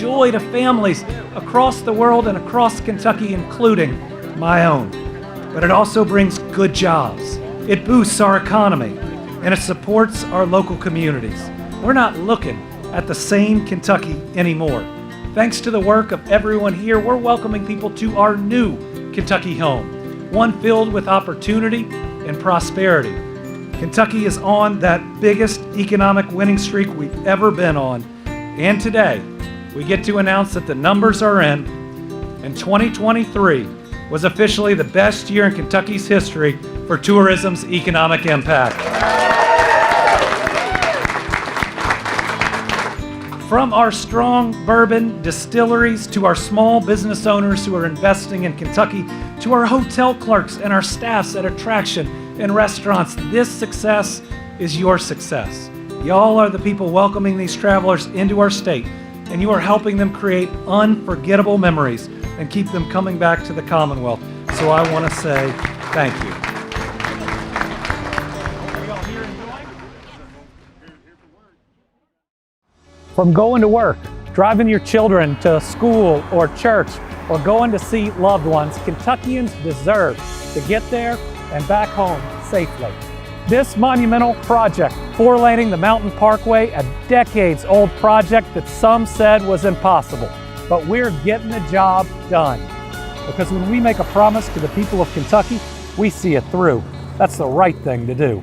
joy to families across the world and across Kentucky, including my own. But it also brings good jobs. It boosts our economy, and it supports our local communities. We're not looking at the same Kentucky anymore. Thanks to the work of everyone here, we're welcoming people to our new Kentucky home, one filled with opportunity and prosperity. Kentucky is on that biggest economic winning streak we've ever been on, and today we get to announce that the numbers are in, and 2023 was officially the best year in Kentucky's history for tourism's economic impact. From our strong bourbon distilleries to our small business owners who are investing in Kentucky, to our hotel clerks and our staffs at attraction and restaurants, this success is your success. Y'all are the people welcoming these travelers into our state, and you are helping them create unforgettable memories and keep them coming back to the Commonwealth. So I want to say thank you. From going to work, driving your children to school or church, or going to see loved ones, Kentuckians deserve to get there and back home safely. This monumental project, four-laning the Mountain Parkway, a decades-old project that some said was impossible, but we're getting the job done. Because when we make a promise to the people of Kentucky, we see it through. That's the right thing to do.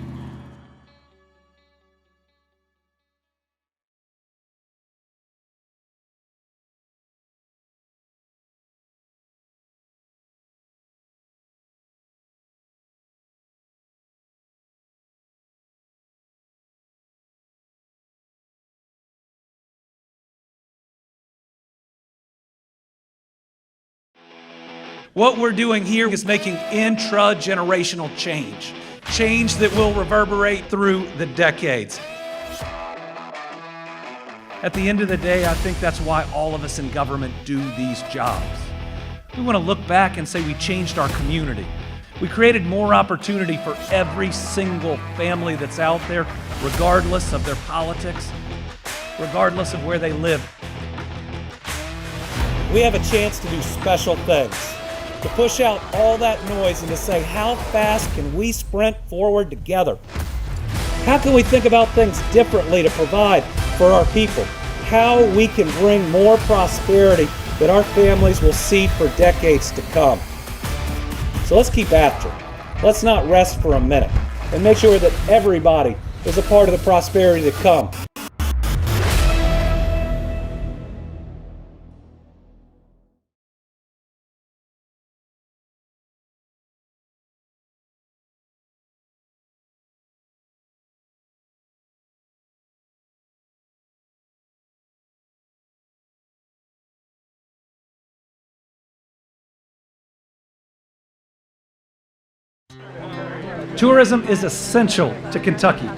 What we're doing here is making intra-generational change. Change that will reverberate through the decades. At the end of the day, I think that's why all of us in government do these jobs. We want to look back and say we changed our community. We created more opportunity for every single family that's out there, regardless of their politics, regardless of where they live. We have a chance to do special things, to push out all that noise and to say, how fast can we sprint forward together? How can we think about things differently to provide for our people? How we can bring more prosperity that our families will see for decades to come. So let's keep after it. Let's not rest for a minute and make sure that everybody is a part of the prosperity to come. Tourism is essential to Kentucky.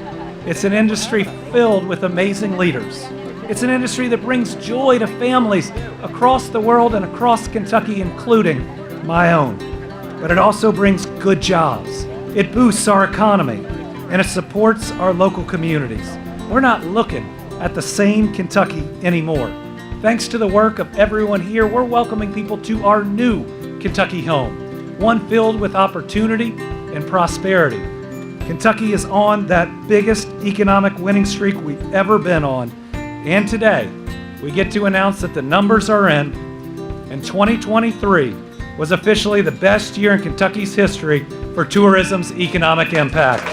It's an industry filled with amazing leaders. It's an industry that brings joy to families across the world and across Kentucky, including my own. But it also brings good jobs. It boosts our economy, and it supports our local communities. We're not looking at the same Kentucky anymore. Thanks to the work of everyone here, we're welcoming people to our new Kentucky home, one filled with opportunity and prosperity. Kentucky is on that biggest economic winning streak we've ever been on, and today we get to announce that the numbers are in, and 2023 was officially the best year in Kentucky's history for tourism's economic impact.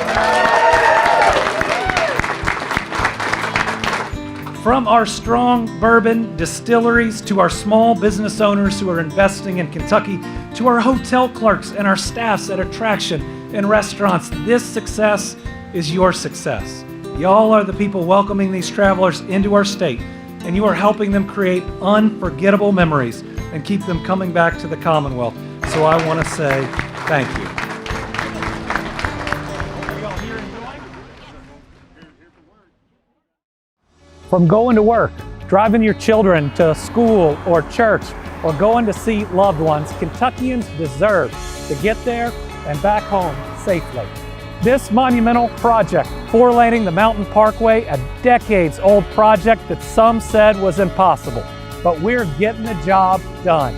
From our strong bourbon distilleries to our small business owners who are investing in Kentucky, to our hotel clerks and our staffs at attraction and restaurants, this success is your success. Y'all are the people welcoming these travelers into our state, and you are helping them create unforgettable memories and keep them coming back to the Commonwealth. So I want to say thank you. From going to work, driving your children to school or church, or going to see loved ones, Kentuckians deserve to get there and back home safely. This monumental project, four-laning the Mountain Parkway, a decades-old project that some said was impossible, but we're getting the job done.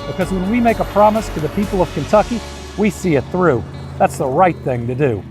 Because when we make a promise to the people of Kentucky, we see it through. That's the right thing to do.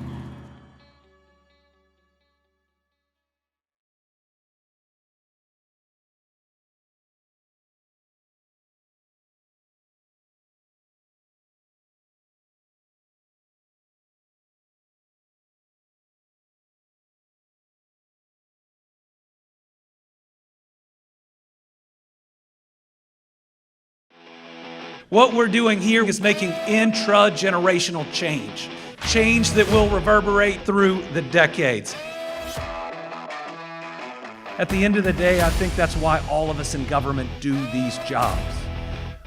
What we're doing here is making intra-generational change. Change that will reverberate through the decades. At the end of the day, I think that's why all of us in government do these jobs.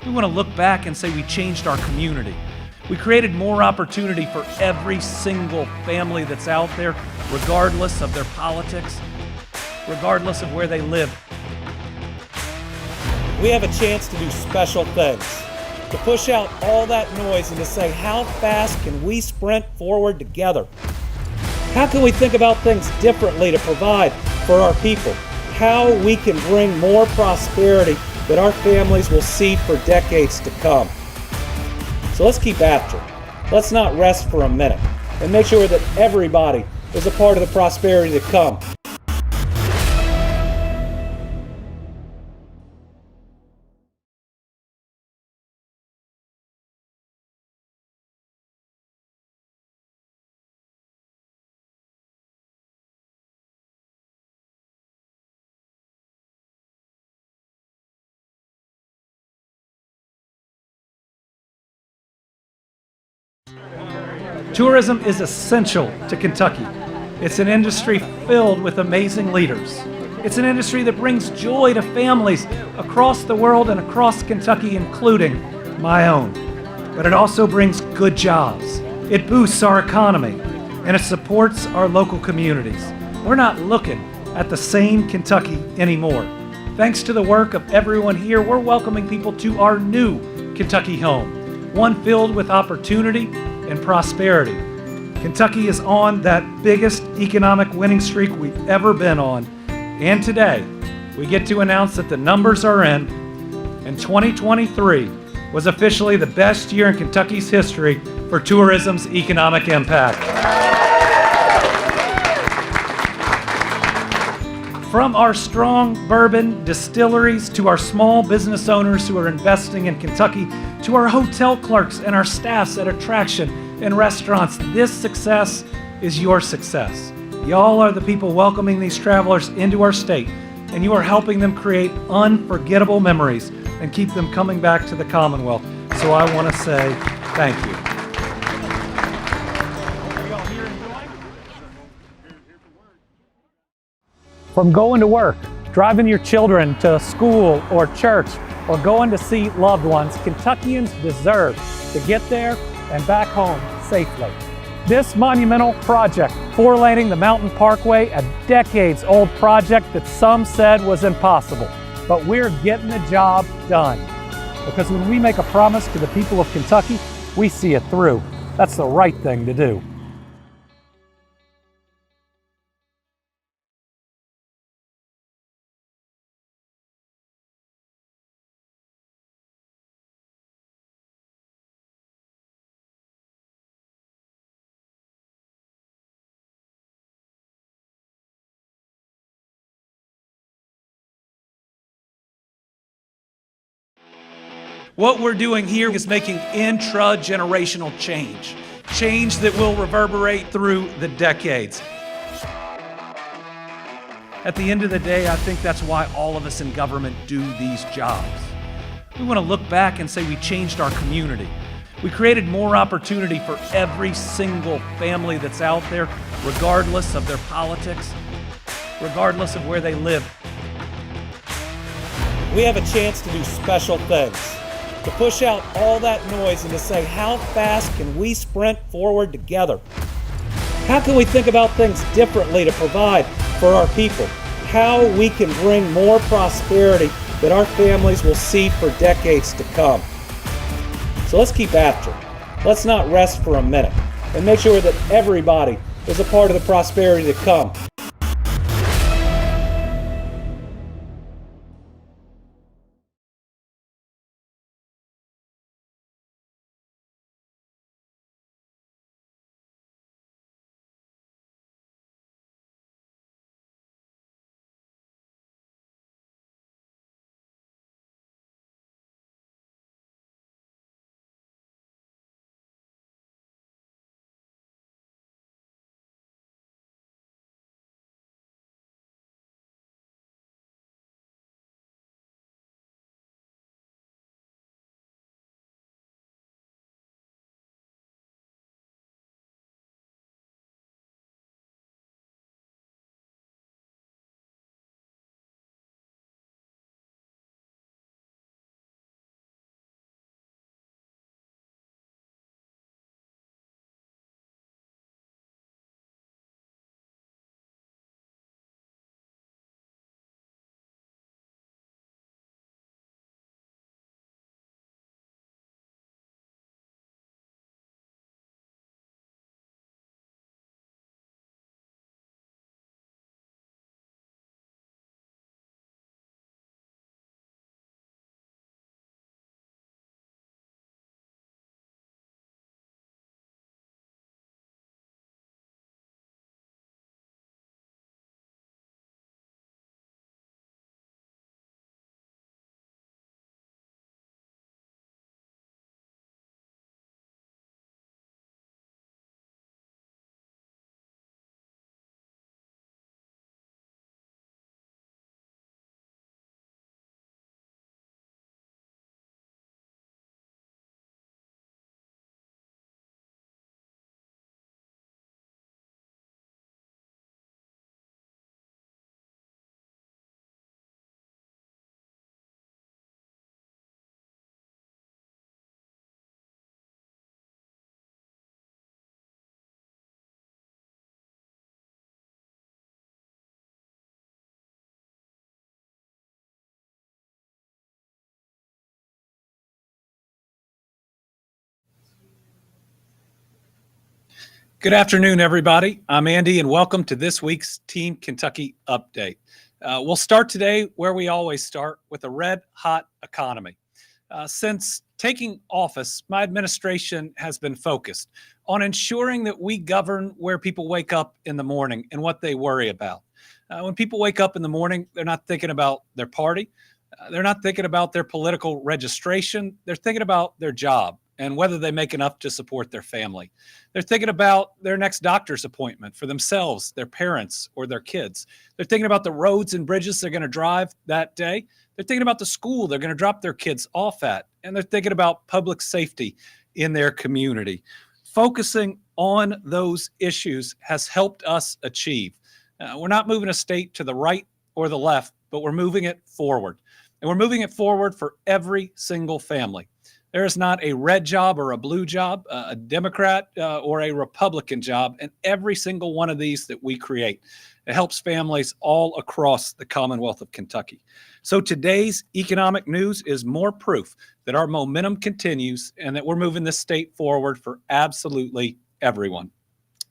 We want to look back and say we changed our community. We created more opportunity for every single family that's out there, regardless of their politics, regardless of where they live. We have a chance to do special things, to push out all that noise and to say, how fast can we sprint forward together? How can we think about things differently to provide for our people? How we can bring more prosperity that our families will see for decades to come. So let's keep after it. Let's not rest for a minute and make sure that everybody is a part of the prosperity to come. Tourism is essential to Kentucky. It's an industry filled with amazing leaders. It's an industry that brings joy to families across the world and across Kentucky, including my own. But it also brings good jobs. It boosts our economy, and it supports our local communities. We're not looking at the same Kentucky anymore. Thanks to the work of everyone here, we're welcoming people to our new Kentucky home, one filled with opportunity and prosperity. Kentucky is on that biggest economic winning streak we've ever been on. And today, we get to announce that the numbers are in, and 2023 was officially the best year in Kentucky's history for tourism's economic impact. From our strong bourbon distilleries to our small business owners who are investing in Kentucky, to our hotel clerks and our staffs at attraction and restaurants, this success is your success. Y'all are the people welcoming these travelers into our state, and you are helping them create unforgettable memories and keep them coming back to the Commonwealth. So I want to say thank you. From going to work, driving your children to school or church, or going to see loved ones, Kentuckians deserve to get there and back home safely. This monumental project, four-laning the Mountain Parkway, a decades-old project that some said was impossible, but we're getting the job done. Because when we make a promise to the people of Kentucky, we see it through. That's the right thing to do. What we're doing here is making intra-generational change. Change that will reverberate through the decades. At the end of the day, I think that's why all of us in government do these jobs. We want to look back and say we changed our community. We created more opportunity for every single family that's out there, regardless of their politics, regardless of where they live. We have a chance to do special things, to push out all that noise and to say, how fast can we sprint forward together? How can we think about things differently to provide for our people? How we can bring more prosperity that our families will see for decades to come. So let's keep after it. Let's not rest for a minute and make sure that everybody is a part of the prosperity to come. Good afternoon, everybody. I'm Andy, and welcome to this week's Team Kentucky Update. We'll start today where we always start, with a red-hot economy. Since taking office, my administration has been focused on ensuring that we govern where people wake up in the morning and what they worry about. When people wake up in the morning, they're not thinking about their party. They're not thinking about their political registration. They're thinking about their job and whether they make enough to support their family. They're thinking about their next doctor's appointment for themselves, their parents, or their kids. They're thinking about the roads and bridges they're going to drive that day. They're thinking about the school they're going to drop their kids off at. And they're thinking about public safety in their community. Focusing on those issues has helped us achieve. We're not moving a state to the right or the left, but we're moving it forward. And we're moving it forward for every single family. There is not a red job or a blue job, a Democrat or a Republican job, and every single one of these that we create. It helps families all across the Commonwealth of Kentucky. So today's economic news is more proof that our momentum continues and that we're moving this state forward for absolutely everyone.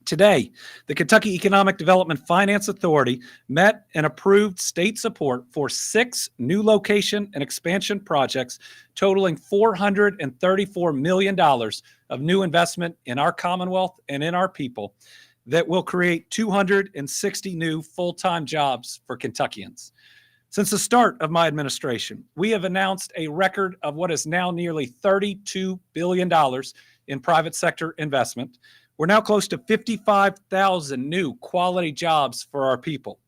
Today, the Kentucky Economic Development Finance Authority met and approved state support for 6 new location and expansion projects totaling $434 million of new investment in our Commonwealth and in our people that will create 260 new full-time jobs for Kentuckians. Since the start of my administration, we have announced a record of what is now nearly $32 billion in private sector investment. We're now close to 55,000 new quality jobs for our people.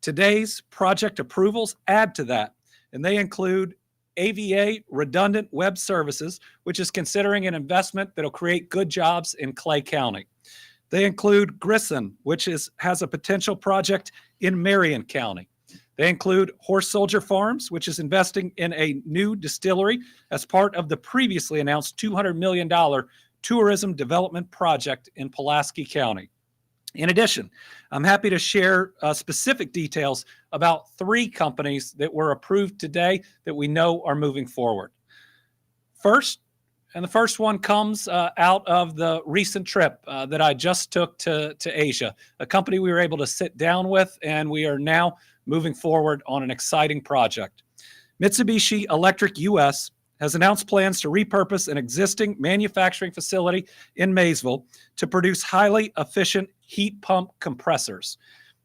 Today's project approvals add to that, and they include AVA Redundant Web Services, which is considering an investment that will create good jobs in Clay County. They include Grissom, which has a potential project in Marion County. They include Horse Soldier Farms, which is investing in a new distillery as part of the previously announced $200 million tourism development project in Pulaski County. In addition, I'm happy to share specific details about 3 companies that were approved today that we know are moving forward. First, and the first one comes out of the recent trip that I just took to Asia, a company we were able to sit down with, and we are now moving forward on an exciting project. Mitsubishi Electric US has announced plans to repurpose an existing manufacturing facility in Maysville to produce highly efficient heat pump compressors.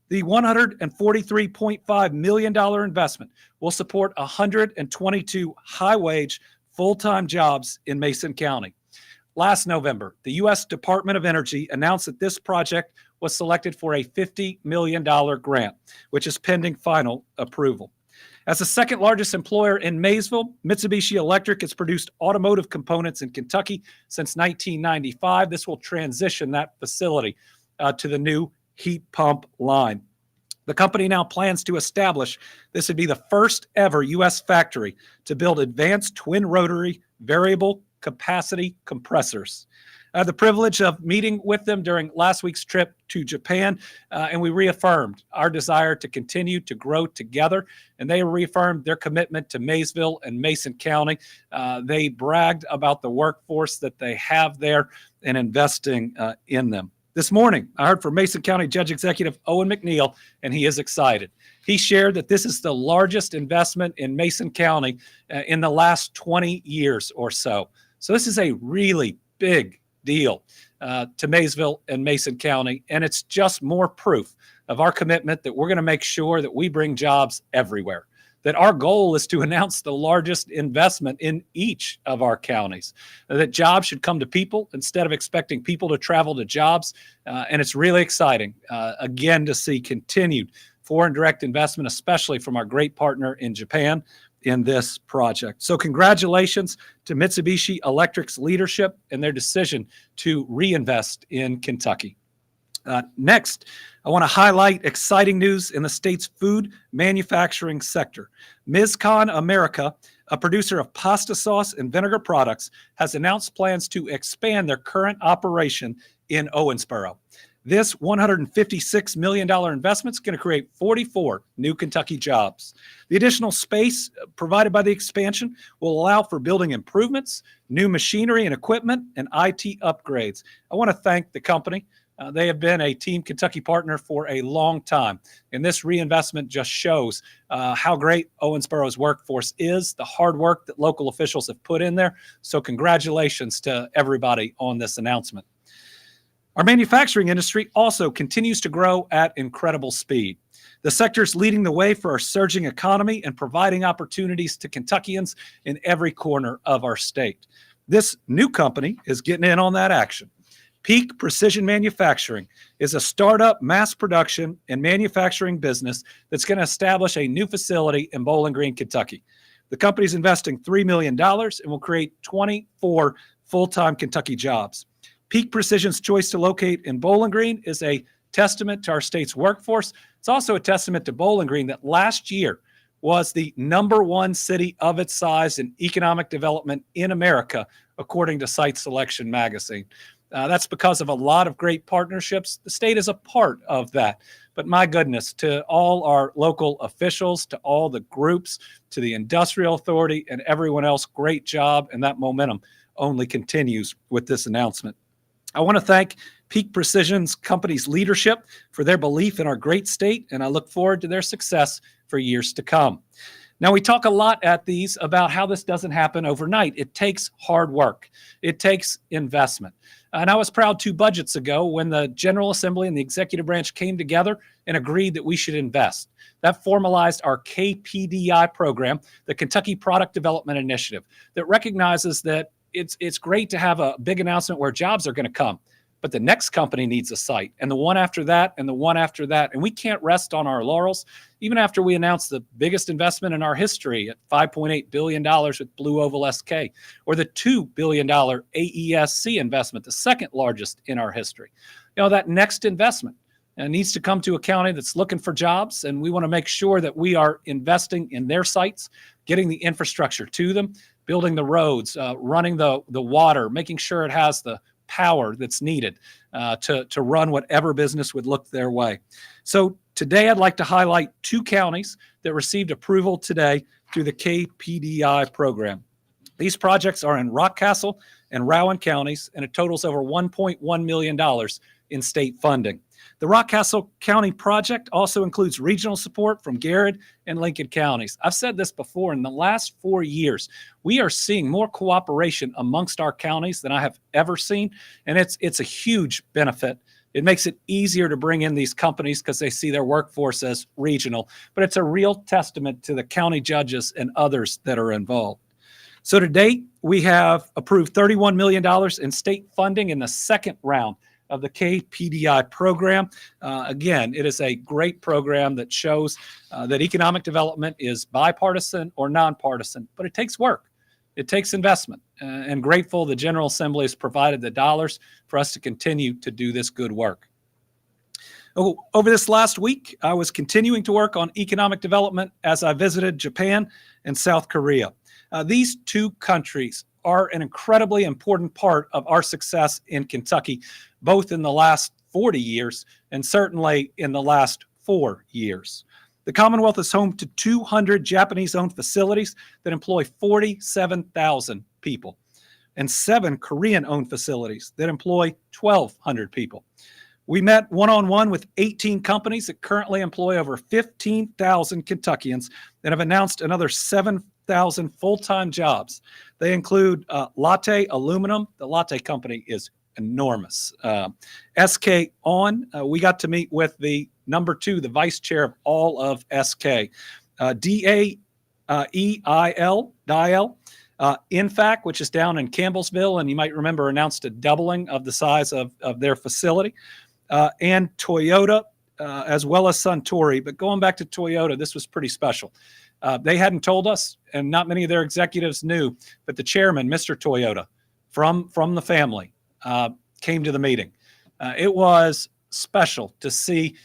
The $143.5 million investment will support 122 high-wage, full-time jobs in Mason County. Last November, the U.S. Department of Energy announced that this project was selected for a $50 million grant, which is pending final approval. As the second largest employer in Maysville, Mitsubishi Electric has produced automotive components in Kentucky since 1995. This will transition that facility to the new heat pump line. The company now plans to establish this would be the first ever U.S. factory to build advanced twin rotary variable capacity compressors. I had the privilege of meeting with them during last week's trip to Japan, and we reaffirmed our desire to continue to grow together, and they reaffirmed their commitment to Maysville and Mason County. They bragged about the workforce that they have there and investing in them. This morning, I heard from Mason County Judge Executive Owen McNeil, and he is excited. He shared that this is the largest investment in Mason County in the last 20 years or so. So this is a really big deal to Maysville and Mason County, and it's just more proof of our commitment that we're going to make sure that we bring jobs everywhere, that our goal is to announce the largest investment in each of our counties, that jobs should come to people instead of expecting people to travel to jobs, and it's really exciting, again, to see continued foreign direct investment, especially from our great partner in Japan, in this project. So congratulations to Mitsubishi Electric's leadership and their decision to reinvest in Kentucky. Next, I want to highlight exciting news in the state's food manufacturing sector. Mizcon America, a producer of pasta sauce and vinegar products, has announced plans to expand their current operation in Owensboro. This $156 million investment is going to create 44 new Kentucky jobs. The additional space provided by the expansion will allow for building improvements, new machinery and equipment, and IT upgrades. I want to thank the company. They have been a Team Kentucky partner for a long time, and this reinvestment just shows how great Owensboro's workforce is, the hard work that local officials have put in there. So congratulations to everybody on this announcement. Our manufacturing industry also continues to grow at incredible speed. The sector is leading the way for our surging economy and providing opportunities to Kentuckians in every corner of our state. This new company is getting in on that action. Peak Precision Manufacturing is a startup mass production and manufacturing business that's going to establish a new facility in Bowling Green, Kentucky. The company is investing $3 million and will create 24 full-time Kentucky jobs. Peak Precision's choice to locate in Bowling Green is a testament to our state's workforce. It's also a testament to Bowling Green that last year was the #1 city of its size in economic development in America, according to Site Selection magazine. That's because of a lot of great partnerships. The state is a part of that. But my goodness, to all our local officials, to all the groups, to the Industrial Authority and everyone else, great job. And that momentum only continues with this announcement. I want to thank Peak Precision's company's leadership for their belief in our great state, and I look forward to their success for years to come. Now, we talk a lot at these about how this doesn't happen overnight. It takes hard work. It takes investment. And I was proud 2 budgets ago when the General Assembly and the executive branch came together and agreed that we should invest. That formalized our KPDI program, the Kentucky Product Development Initiative, that recognizes that it's great to have a big announcement where jobs are going to come, but the next company needs a site, and the one after that, and the one after that. And we can't rest on our laurels. Even after we announced the biggest investment in our history at $5.8 billion with Blue Oval SK, or the $2 billion AESC investment, the second largest in our history. That next investment needs to come to a county that's looking for jobs, and we want to make sure that we are investing in their sites, getting the infrastructure to them, building the roads, running the water, making sure it has the power that's needed to run whatever business would look their way. So today I'd like to highlight 2 counties that received approval today through the KPDI program. These projects are in Rockcastle and Rowan counties, and it totals over $1.1 million in state funding. The Rockcastle County project also includes regional support from Garrett and Lincoln counties. I've said this before, in the last 4 years, we are seeing more cooperation amongst our counties than I have ever seen, and it's a huge benefit. It makes it easier to bring in these companies because they see their workforce as regional, but it's a real testament to the county judges and others that are involved. So to date, we have approved $31 million in state funding in the second round of the KPDI program. Again, it is a great program that shows that economic development is bipartisan or nonpartisan, but it takes work. It takes investment, and grateful the General Assembly has provided the dollars for us to continue to do this good work. Over this last week, I was continuing to work on economic development as I visited Japan and South Korea. These 2 countries are an incredibly important part of our success in Kentucky, both in the last 40 years and certainly in the last 4 years. The Commonwealth is home to 200 Japanese-owned facilities that employ 47,000 people, and 7 Korean-owned facilities that employ 1,200 people. We met one-on-one with 18 companies that currently employ over 15,000 Kentuckians and have announced another 7,000 full-time jobs. They include Latte Aluminum. The Latte company is enormous. SK On, we got to meet with the number 2, the vice chair of all of SK. DAEIL, Infac, which is down in Campbellsville, and you might remember announced a doubling of the size of their facility. And Toyota, as well as Suntory. But going back to Toyota, this was pretty special. They hadn't told us, and not many of their executives knew, but the chairman, Mr. Toyota, from the family, came to the meeting. It was special to see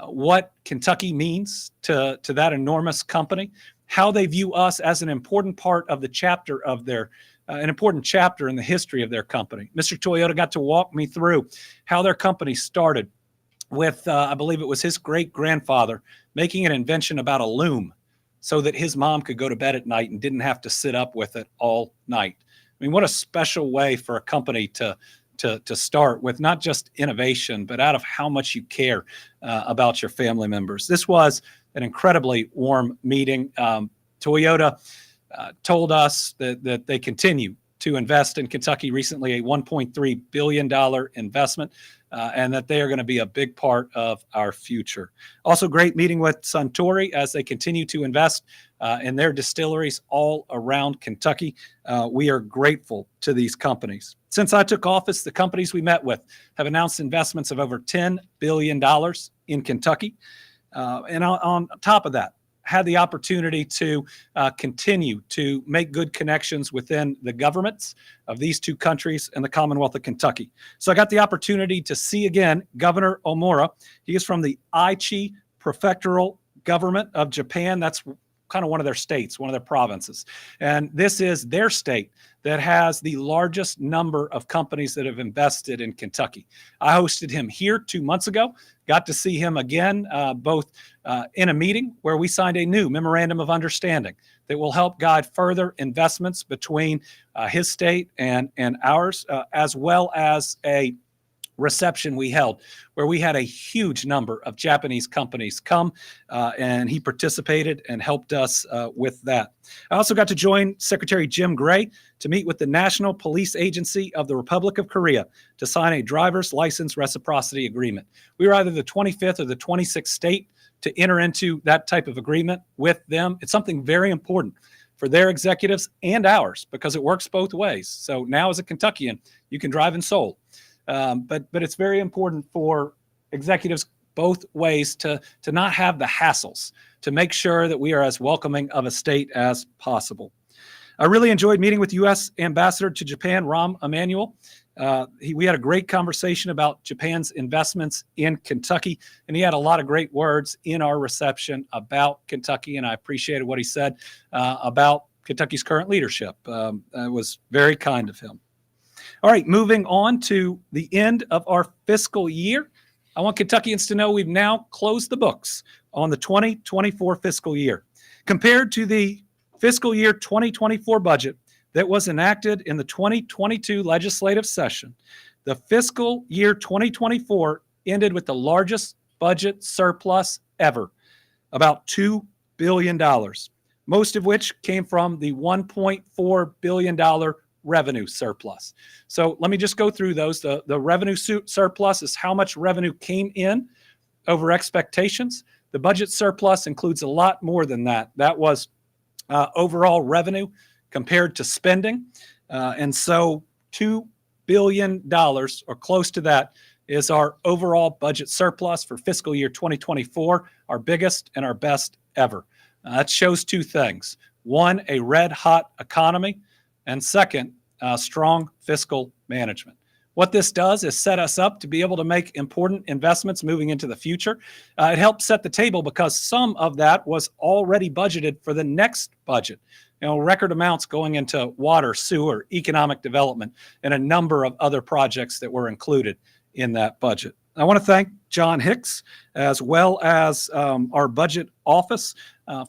what Kentucky means to that enormous company, how they view us as an important part of the chapter of their an important chapter in the history of their company. Mr. Toyota got to walk me through how their company started with, I believe it was his great-grandfather, making an invention about a loom so that his mom could go to bed at night and didn't have to sit up with it all night. I mean, what a special way for a company to start with not just innovation, but out of how much you care about your family members. This was an incredibly warm meeting. Toyota told us that they continue to invest in Kentucky, recently a $1.3 billion investment, and that they are going to be a big part of our future. Also, great meeting with Suntory as they continue to invest in their distilleries all around Kentucky. We are grateful to these companies. Since I took office, the companies we met with have announced investments of over $10 billion in Kentucky. And on top of that, had the opportunity to continue to make good connections within the governments of these two countries and the Commonwealth of Kentucky. So I got the opportunity to see again Governor Omura. He is from the Aichi Prefectural Government of Japan. That's kind of one of their states, one of their provinces. And this is their state that has the largest number of companies that have invested in Kentucky. I hosted him here 2 months ago, got to see him again, both in a meeting where we signed a new memorandum of understanding that will help guide further investments between his state and ours, as well as a reception we held where we had a huge number of Japanese companies come, and he participated and helped us with that. I also got to join Secretary Jim Gray to meet with the National Police Agency of the Republic of Korea to sign a driver's license reciprocity agreement. We were either the 25th or the 26th state to enter into that type of agreement with them. It's something very important for their executives and ours because it works both ways. So now as a Kentuckian, you can drive in Seoul. But it's very important for executives both ways to not have the hassles, to make sure that we are as welcoming of a state as possible. I really enjoyed meeting with U.S. Ambassador to Japan, Rahm Emanuel. We had a great conversation about Japan's investments in Kentucky, and he had a lot of great words in our reception about Kentucky, and I appreciated what he said about Kentucky's current leadership. It was very kind of him. All right, moving on to the end of our fiscal year. I want Kentuckians to know we've now closed the books on the 2024 fiscal year. Compared to the fiscal year 2024 budget that was enacted in the 2022 legislative session, the fiscal year 2024 ended with the largest budget surplus ever, about $2 billion, most of which came from the $1.4 billion revenue surplus. So let me just go through those. The revenue surplus is how much revenue came in over expectations. The budget surplus includes a lot more than that. That was overall revenue compared to spending. And so $2 billion or close to that is our overall budget surplus for fiscal year 2024, our biggest and our best ever. That shows two things. One, a red hot economy, and second, strong fiscal management. What this does is set us up to be able to make important investments moving into the future. It helps set the table because some of that was already budgeted for the next budget. Record amounts going into water, sewer, economic development, and a number of other projects that were included in that budget. I want to thank John Hicks as well as our budget office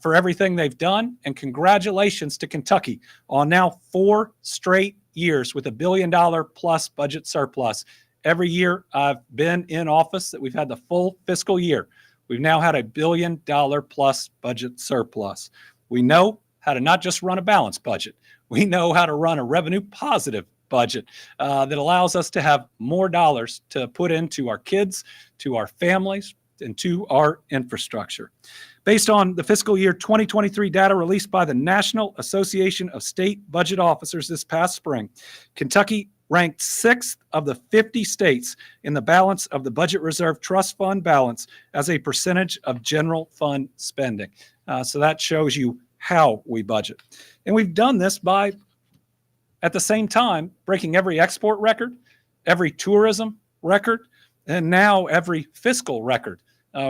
for everything they've done, and congratulations to Kentucky on now 4 straight years with $1 billion plus budget surplus. Every year I've been in office that we've had the full fiscal year, we've now had $1 billion plus budget surplus. We know how to not just run a balanced budget, we know how to run a revenue positive budget that allows us to have more dollars to put into our kids, to our families, and to our infrastructure. Based on the fiscal year 2023 data released by the National Association of State Budget Officers this past spring, Kentucky ranked 6th of the 50 states in the balance of the budget reserve trust fund balance as a percentage of general fund spending. So that shows you how we budget. And we've done this by, at the same time, breaking every export record, every tourism record, and now every fiscal record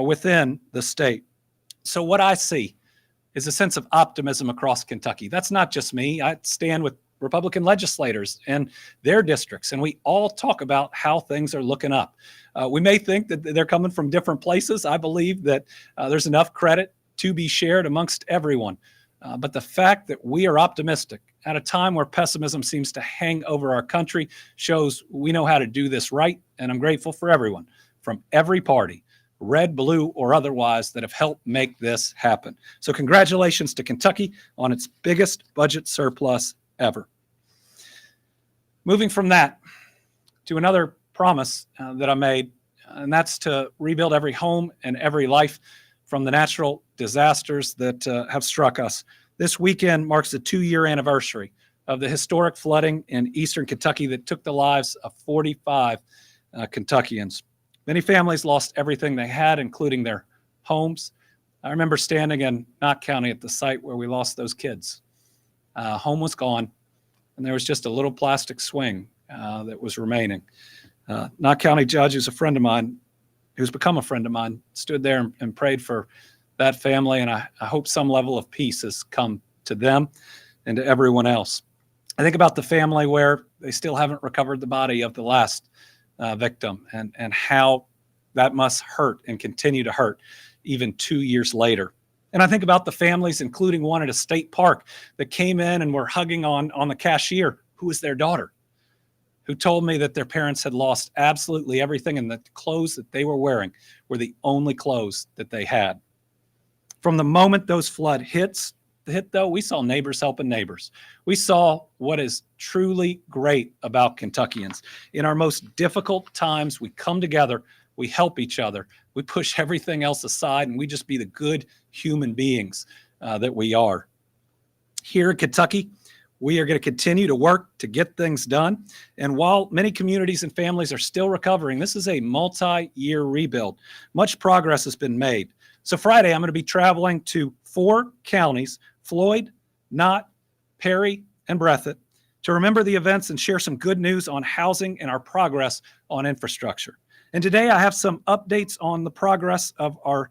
within the state. So what I see is a sense of optimism across Kentucky. That's not just me. I stand with Republican legislators in their districts, and we all talk about how things are looking up. We may think that they're coming from different places. I believe that there's enough credit to be shared amongst everyone. But the fact that we are optimistic at a time where pessimism seems to hang over our country shows we know how to do this right. And I'm grateful for everyone from every party, red, blue, or otherwise, that have helped make this happen. So congratulations to Kentucky on its biggest budget surplus ever. Moving from that to another promise that I made, and that's to rebuild every home and every life from the natural disasters that have struck us. This weekend marks the 2-year anniversary of the historic flooding in eastern Kentucky that took the lives of 45 Kentuckians. Many families lost everything they had, including their homes. I remember standing in Knott County at the site where we lost those kids. Home was gone, and there was just a little plastic swing that was remaining. Knott County judge, who's a friend of mine, who's become a friend of mine, stood there and prayed for that family, and I hope some level of peace has come to them and to everyone else. I think about the family where they still haven't recovered the body of the last victim, and how that must hurt and continue to hurt even 2 years later. And I think about the families, including one at a state park, that came in and were hugging on the cashier, who was their daughter, who told me that their parents had lost absolutely everything, and that the clothes that they were wearing were the only clothes that they had. From the moment those flood hit, though, we saw neighbors helping neighbors. We saw what is truly great about Kentuckians. In our most difficult times, we come together, we help each other, we push everything else aside, and we just be the good human beings that we are. Here in Kentucky, we are going to continue to work to get things done. And while many communities and families are still recovering, this is a multi-year rebuild. Much progress has been made. So Friday, I'm going to be traveling to 4 counties, Floyd, Knott, Perry, and Breathitt, to remember the events and share some good news on housing and our progress on infrastructure. And today I have some updates on the progress of our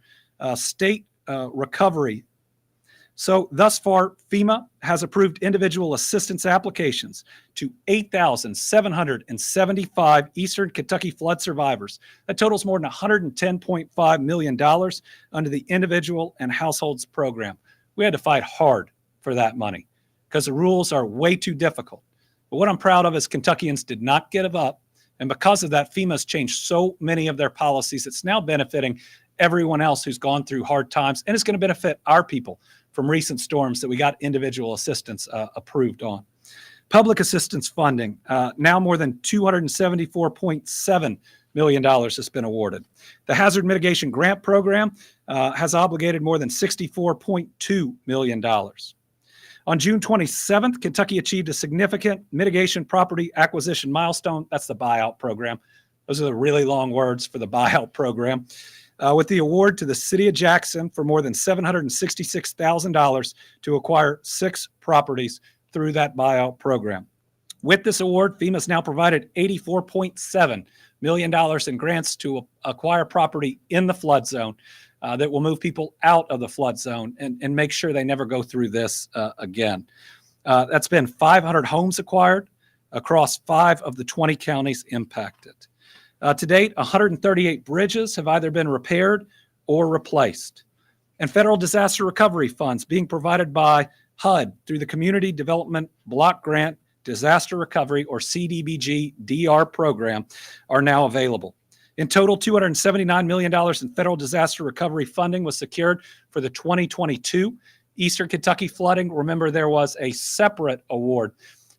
state recovery. So thus far, FEMA has approved individual assistance applications to 8,775 Eastern Kentucky flood survivors. That totals more than $110.5 million under the Individual and Households Program. We had to fight hard for that money because the rules are way too difficult. But what I'm proud of is Kentuckians did not give up. And because of that, FEMA has changed so many of their policies. It's now benefiting everyone else who's gone through hard times, and it's going to benefit our people from recent storms that we got individual assistance approved on. Public assistance funding, now more than $274.7 million has been awarded. The Hazard Mitigation Grant Program has obligated more than $64.2 million. On June 27th, Kentucky achieved a significant mitigation property acquisition milestone. That's the buyout program. Those are the really long words for the buyout program. With the award to the city of Jackson for more than $766,000 to acquire 6 properties through that buyout program. With this award, FEMA has now provided $84.7 million in grants to acquire property in the flood zone that will move people out of the flood zone and make sure they never go through this again. That's been 500 homes acquired across 5 of the 20 counties impacted. To date, 138 bridges have either been repaired or replaced. And federal disaster recovery funds being provided by HUD through the Community Development Block Grant Disaster Recovery, or CDBG DR program, are now available. In total, $279 million in federal disaster recovery funding was secured for the 2022 Eastern Kentucky flooding. Remember, there was a separate award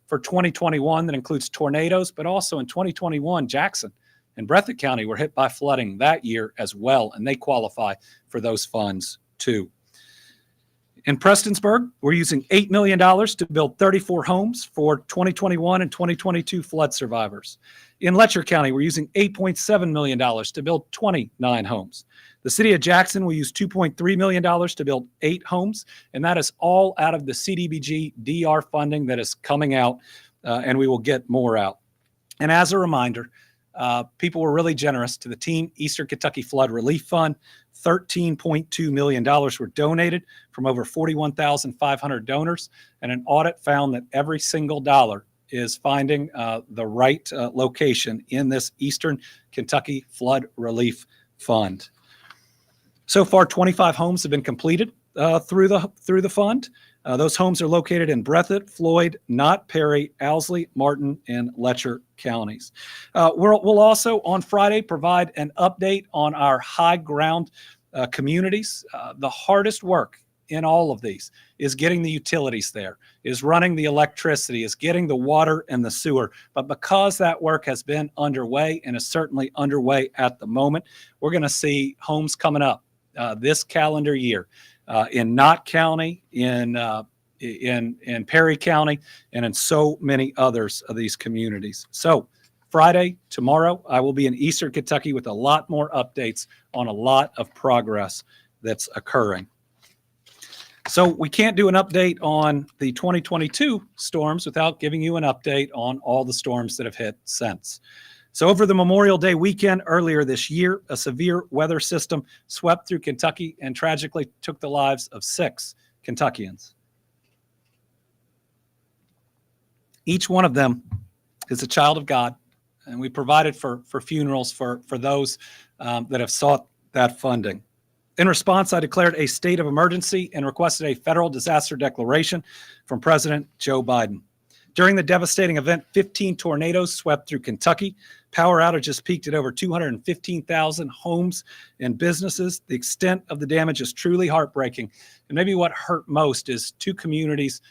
for 2021 that includes tornadoes, but also in 2021, Jackson and Breathitt County were hit by flooding that year as well, and they qualify for those funds too. In Prestonsburg, we're using $8 million to build 34 homes for 2021 and 2022 flood survivors. In Letcher County, we're using $8.7 million to build 29 homes. The city of Jackson will use $2.3 million to build 8 homes, and that is all out of the CDBG DR funding that is coming out, and we will get more out. And as a reminder, People were really generous to the Team Eastern Kentucky Flood Relief Fund. $13.2 million were donated from over 41,500 donors, and an audit found that every single dollar is finding the right location in this Eastern Kentucky Flood Relief Fund. So far, 25 homes have been completed through the fund. Those homes are located in Breathitt, Floyd, Knott, Perry, Owsley, Martin, and Letcher counties. We'll also on Friday provide an update on our high ground communities. The hardest work in all of these is getting the utilities there, is running the electricity, is getting the water and the sewer. But because that work has been underway and is certainly underway at the moment, we're going to see homes coming up this calendar year. In Knott County, in Perry County, and in so many others of these communities. So Friday, tomorrow, I will be in Eastern Kentucky with a lot more updates on a lot of progress that's occurring. So we can't do an update on the 2022 storms without giving you an update on all the storms that have hit since. So over the Memorial Day weekend earlier this year, a severe weather system swept through Kentucky and tragically took the lives of 6 Kentuckians. Each one of them is a child of God, and we provided for funerals for those that have sought that funding. In response, I declared a state of emergency and requested a federal disaster declaration from President Joe Biden. During the devastating event, 15 tornadoes swept through Kentucky. Power outages peaked at over 215,000 homes and businesses. The extent of the damage is truly heartbreaking. And maybe what hurt most is 2 communities,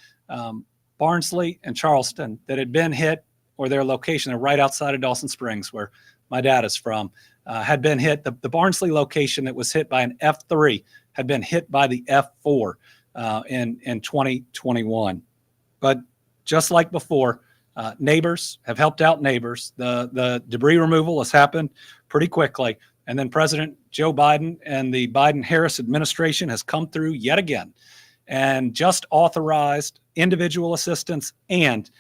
Barnsley and Charleston, that had been hit, or their location, they're right outside of Dawson Springs, where my dad is from, had been hit. The Barnsley location that was hit by an F3 had been hit by the F4 in 2021. But just like before, neighbors have helped out neighbors. The debris removal has happened pretty quickly. And then President Joe Biden and the Biden-Harris administration has come through yet again and just authorized individual assistance and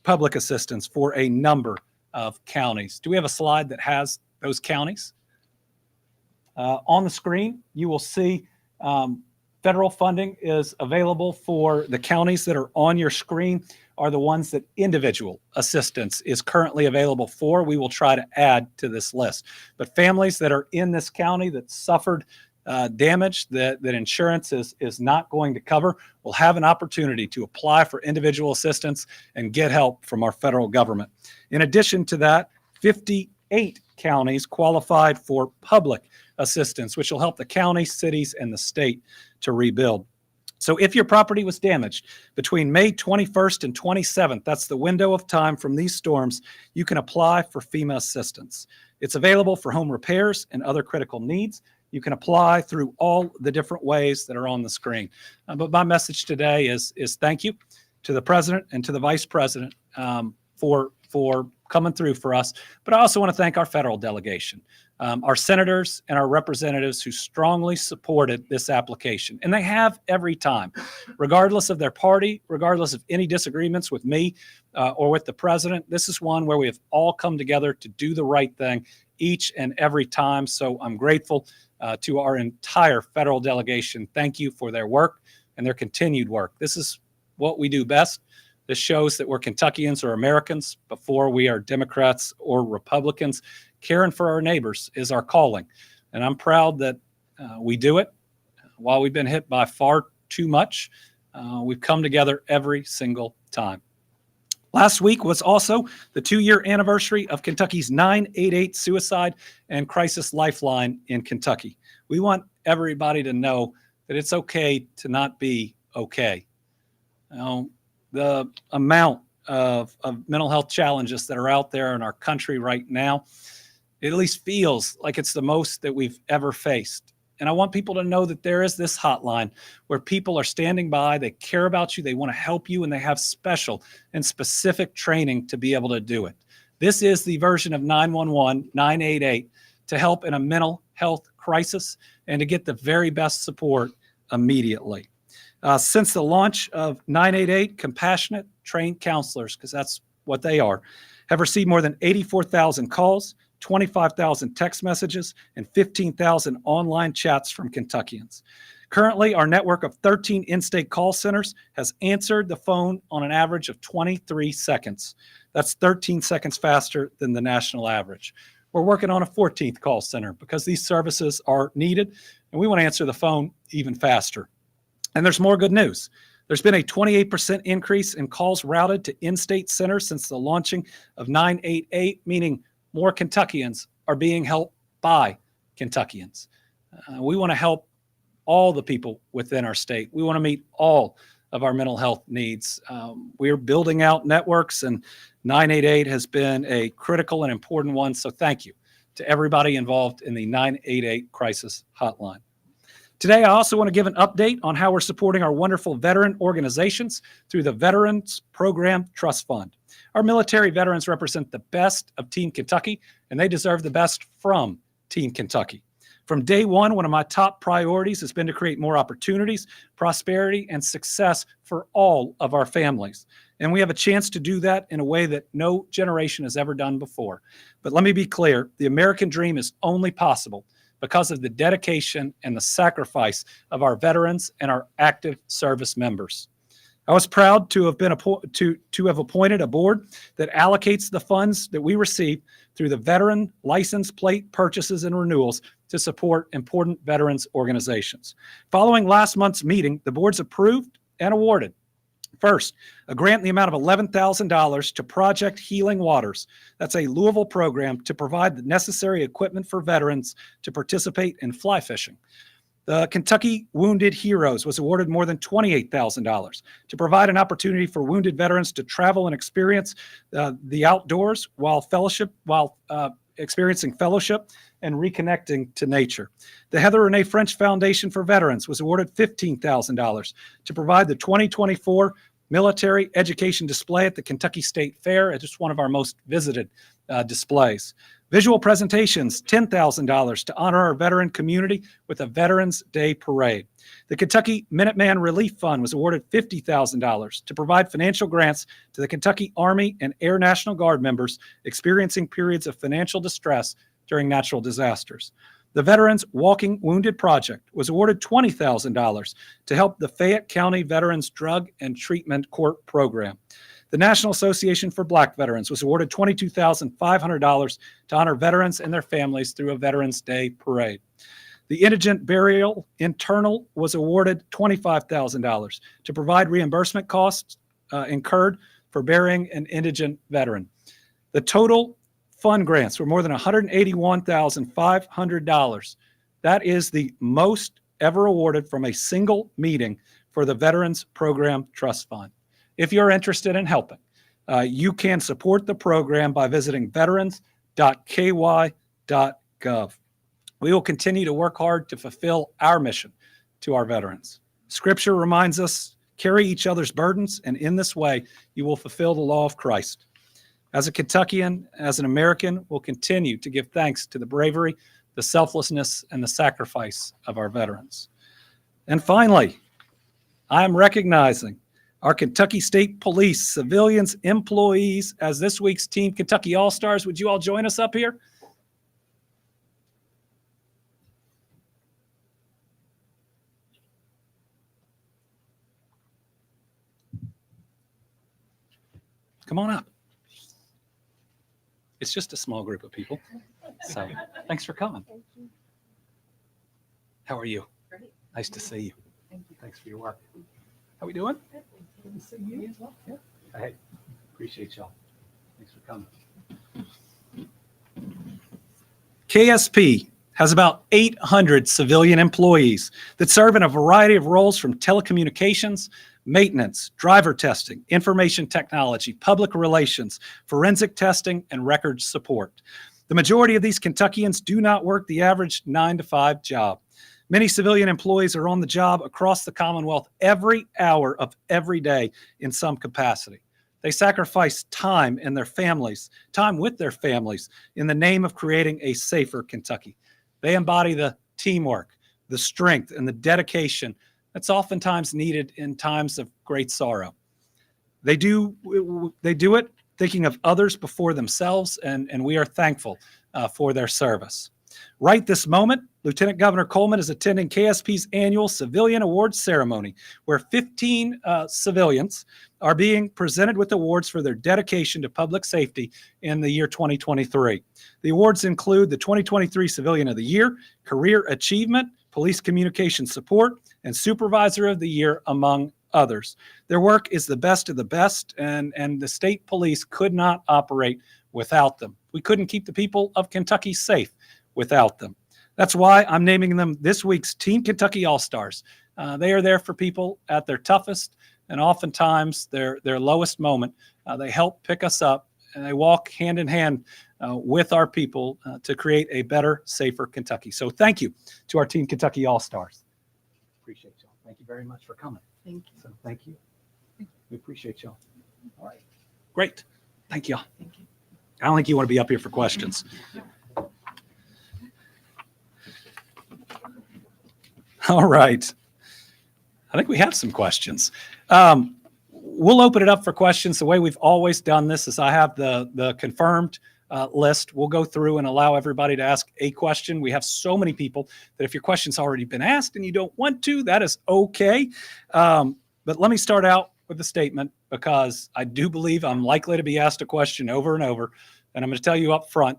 public assistance for a number of counties. Do we have a slide that has those counties? On the screen, you will see federal funding is available for the counties that are on your screen are the ones that individual assistance is currently available for. We will try to add to this list. But families that are in this county that suffered damage that insurance is not going to cover will have an opportunity to apply for individual assistance and get help from our federal government. In addition to that, 58 counties qualified for public assistance, which will help the county, cities, and the state to rebuild. So if your property was damaged between May 21st and 27th, that's the window of time from these storms, you can apply for FEMA assistance. It's available for home repairs and other critical needs. You can apply through all the different ways that are on the screen. But my message today is thank you to the president and to the vice president for coming through for us. But I also want to thank our federal delegation, our senators and our representatives who strongly supported this application. And they have every time, regardless of their party, regardless of any disagreements with me or with the president. This is one where we have all come together to do the right thing each and every time. So I'm grateful to our entire federal delegation. Thank you for their work and their continued work. This is what we do best. This shows that we're Kentuckians or Americans before we are Democrats or Republicans. Caring for our neighbors is our calling. And I'm proud that we do it. While we've been hit by far too much, we've come together every single time. Last week was also the 2-year anniversary of Kentucky's 988 suicide and crisis lifeline in Kentucky. We want everybody to know that it's okay to not be okay. The amount of mental health challenges that are out there in our country right now, it at least feels like it's the most that we've ever faced. And I want people to know that there is this hotline where people are standing by, they care about you, they want to help you, and they have special and specific training to be able to do it. This is the version of 911, 988, to help in a mental health crisis and to get the very best support immediately. Since the launch of 988, compassionate, trained counselors, because that's what they are, have received more than 84,000 calls, 25,000 text messages, and 15,000 online chats from Kentuckians. Currently, our network of 13 in-state call centers has answered the phone on an average of 23 seconds. That's 13 seconds faster than the national average. We're working on a 14th call center because these services are needed, and we want to answer the phone even faster. And there's more good news. There's been a 28% increase in calls routed to in-state centers since the launching of 988, meaning more Kentuckians are being helped by Kentuckians. We want to help all the people within our state. We want to meet all of our mental health needs. We're building out networks, and 988 has been a critical and important one. So thank you to everybody involved in the 988 crisis hotline. Today, I also want to give an update on how we're supporting our wonderful veteran organizations through the Veterans Program Trust Fund. Our military veterans represent the best of Team Kentucky, and they deserve the best from Team Kentucky. From day one of my top priorities has been to create more opportunities, prosperity, and success for all of our families. And we have a chance to do that in a way that no generation has ever done before. But let me be clear, the American dream is only possible because of the dedication and the sacrifice of our veterans and our active service members. I was proud to have been appointed a board that allocates the funds that we receive through the veteran license plate purchases and renewals to support important veterans organizations. Following last month's meeting, the boards approved and awarded, first, a grant in the amount of $11,000 to Project Healing Waters. That's a Louisville program to provide the necessary equipment for veterans to participate in fly fishing. The Kentucky Wounded Heroes was awarded more than $28,000 to provide an opportunity for wounded veterans to travel and experience the outdoors while experiencing fellowship and reconnecting to nature. The Heather Renee French Foundation for Veterans was awarded $15,000 to provide the 2024 military education display at the Kentucky State Fair. It's just one of our most visited displays. Visual presentations, $10,000 to honor our veteran community with a Veterans Day Parade. The Kentucky Minuteman Relief Fund was awarded $50,000 to provide financial grants to the Kentucky Army and Air National Guard members experiencing periods of financial distress during natural disasters. The Veterans Walking Wounded Project was awarded $20,000 to help the Fayette County Veterans Drug and Treatment Court Program. The National Association for Black Veterans was awarded $22,500 to honor veterans and their families through a Veterans Day Parade. The Indigent Burial Internal was awarded $25,000 to provide reimbursement costs incurred for burying an indigent veteran. The total fund grants were more than $181,500. That is the most ever awarded from a single meeting for the Veterans Program Trust Fund. If you're interested in helping, you can support the program by visiting veterans.ky.gov. We will continue to work hard to fulfill our mission to our veterans. Scripture reminds us, carry each other's burdens, and in this way, you will fulfill the law of Christ. As a Kentuckian, as an American, we'll continue to give thanks to the bravery, the selflessness, and the sacrifice of our veterans. And finally, I am recognizing our Kentucky State Police civilians, employees, as this week's Team Kentucky All-Stars. Would you all join us up here? Come on up. It's just a small group of people. So thanks for coming. Thank you. How are you? Great. Nice to see you. Thank you. Thanks for your work. How we doing? Good to see you as well. Yeah. Hey, appreciate y'all. Thanks for coming. KSP has about 800 civilian employees that serve in a variety of roles from telecommunications, maintenance, driver testing, information technology, public relations, forensic testing, and records support. The majority of these Kentuckians do not work the average 9-to-5 job. Many civilian employees are on the job across the Commonwealth every hour of every day in some capacity. They sacrifice time with their families in the name of creating a safer Kentucky. They embody the teamwork, the strength, and the dedication that's oftentimes needed in times of great sorrow. They do it thinking of others before themselves, and we are thankful for their service. Right this moment, Lieutenant Governor Coleman is attending KSP's annual Civilian Awards Ceremony, where 15 civilians are being presented with awards for their dedication to public safety in the year 2023. The awards include the 2023 Civilian of the Year, Career Achievement, Police Communication Support, and Supervisor of the Year, among others. Their work is the best of the best, and the state police could not operate without them. We couldn't keep the people of Kentucky safe without them. That's why I'm naming them this week's Team Kentucky All-Stars. They are there for people at their toughest and oftentimes their lowest moment. They help pick us up, and they walk hand in hand with our people to create a better, safer Kentucky. So thank you to our Team Kentucky All-Stars. Appreciate y'all. Thank you very much for coming. Thank you. So thank you. We appreciate y'all. All right. Great. Thank y'all. Thank you. I don't think you want to be up here for questions. All right. I think we have some questions. We'll open it up for questions. The way we've always done this is I have the confirmed list. We'll go through and allow everybody to ask a question. We have so many people that if your question's already been asked and you don't want to, that is okay. But let me start out with a statement, because I do believe I'm likely to be asked a question over and over. And I'm going to tell you up front,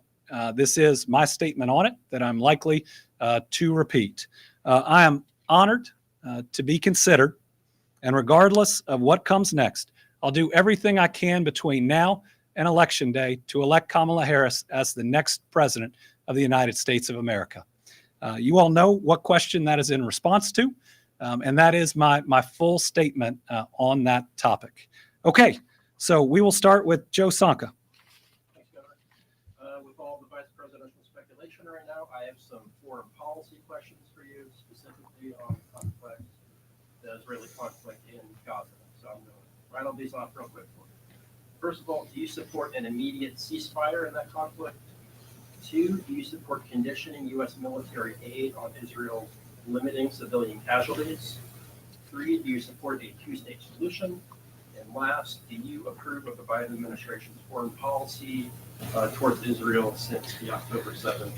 this is my statement on it that I'm likely to repeat. I am honored to be considered, and regardless of what comes next, I'll do everything I can between now and Election Day to elect Kamala Harris as the next president of the United States of America. You all know what question that is in response to, and that is my full statement on that topic. Okay, so we will start with Joe Sonka. Thanks, Governor. With all the vice presidential speculation right now, I have some foreign policy questions for you, specifically on conflict, the Israeli conflict in Gaza. So I'm going to rattle these off real quick for you. First of all, do you support an immediate ceasefire in that conflict? 2, do you support conditioning U.S. military aid on Israel limiting civilian casualties? 3, do you support a two-state solution? And last, do you approve of the Biden administration's foreign policy towards Israel since the October 7th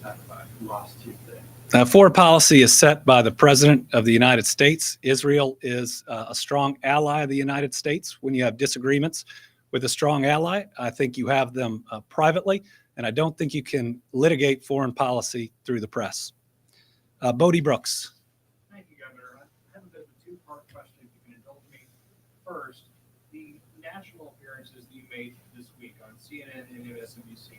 attack by Hamas Tuesday? Foreign policy is set by the President of the United States. Israel is a strong ally of the United States. When you have disagreements with a strong ally, I think you have them privately, and I don't think you can litigate foreign policy through the press. Bodie Brooks. Thank you, Governor. I have a bit of a two-part question, if you can indulge me. First, the national appearances that you made this week on CNN and MSNBC,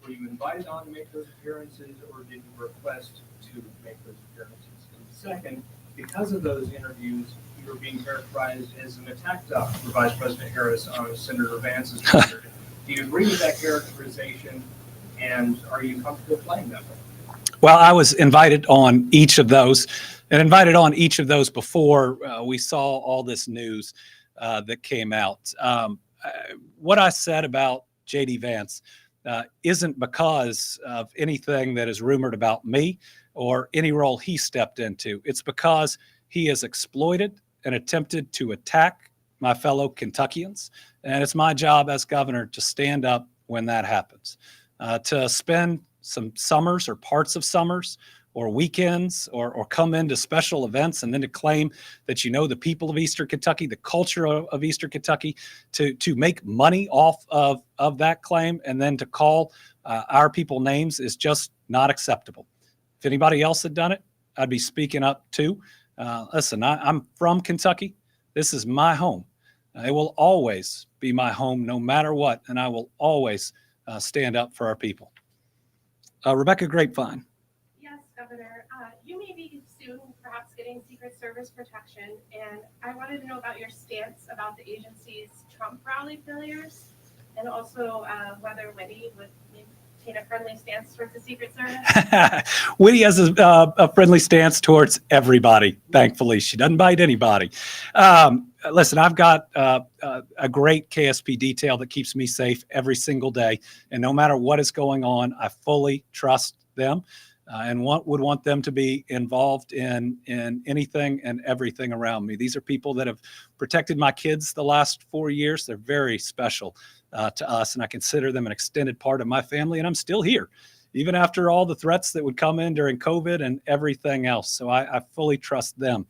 were you invited on to make those appearances, or did you request to make those appearances? And second, because of those interviews, you were being characterized as an attack dog for Vice President Harris on Senator Vance's record. Do you agree with that characterization, and are you comfortable playing that way? Well, I was invited on each of those, and invited on each of those before we saw all this news that came out. What I said about J.D. Vance isn't because of anything that is rumored about me or any role he stepped into. It's because he has exploited and attempted to attack my fellow Kentuckians. And it's my job as governor to stand up when that happens, to spend some summers or parts of summers or weekends or come into special events and then to claim that you know the people of Eastern Kentucky, the culture of Eastern Kentucky, to make money off of that claim and then to call our people names is just not acceptable. If anybody else had done it, I'd be speaking up too. Listen, I'm from Kentucky. This is my home. It will always be my home no matter what, and I will always stand up for our people. Rebecca Grapevine. Yes, Governor. You may be soon perhaps getting Secret Service protection, and I wanted to know about your stance about the agency's Trump rally failures, and also whether Winnie would maintain a friendly stance towards the Secret Service. Winnie has a friendly stance towards everybody, thankfully. She doesn't bite anybody. Listen, I've got a great KSP detail that keeps me safe every single day. And no matter what is going on, I fully trust them. and would want them to be involved in anything and everything around me. These are people that have protected my kids the last 4 years. They're very special to us, and I consider them an extended part of my family, and I'm still here, even after all the threats that would come in during COVID and everything else. So I fully trust them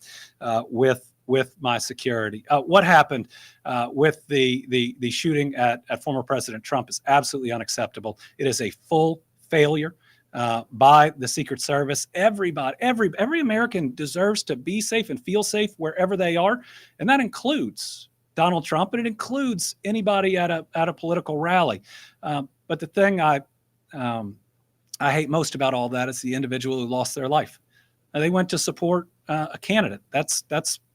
with my security. What happened with the shooting at former President Trump is absolutely unacceptable. It is a full failure by the Secret Service. Every American deserves to be safe and feel safe wherever they are, and that includes Donald Trump, and it includes anybody at a political rally. But the thing I hate most about all that is the individual who lost their life. They went to support a candidate. That's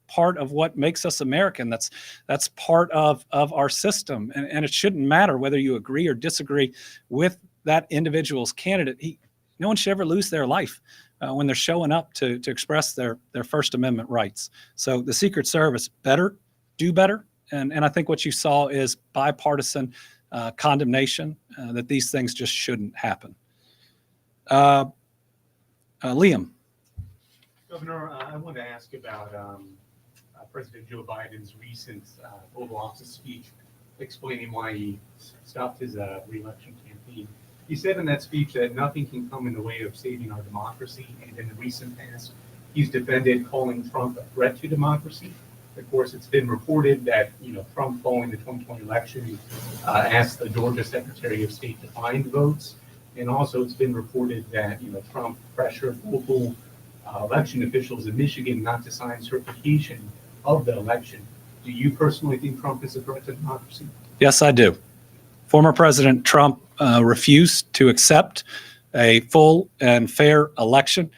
part of what makes us American. That's part of our system, and it shouldn't matter whether you agree or disagree with that individual's candidate. No one should ever lose their life when they're showing up to express their First Amendment rights. So the Secret Service better do better, and I think what you saw is bipartisan condemnation that these things just shouldn't happen. Liam. Governor, I wanted to ask about President Joe Biden's recent Oval Office speech explaining why he stopped his re-election campaign. He said in that speech that nothing can come in the way of saving our democracy, and in the recent past, he's defended calling Trump a threat to democracy. Of course, it's been reported that Trump, following the 2020 election, asked the Georgia Secretary of State to find votes, and also it's been reported that Trump pressured local election officials in Michigan not to sign certification of the election. Do you personally think Trump is a threat to democracy? Yes, I do. Former President Trump refused to accept a full and fair election,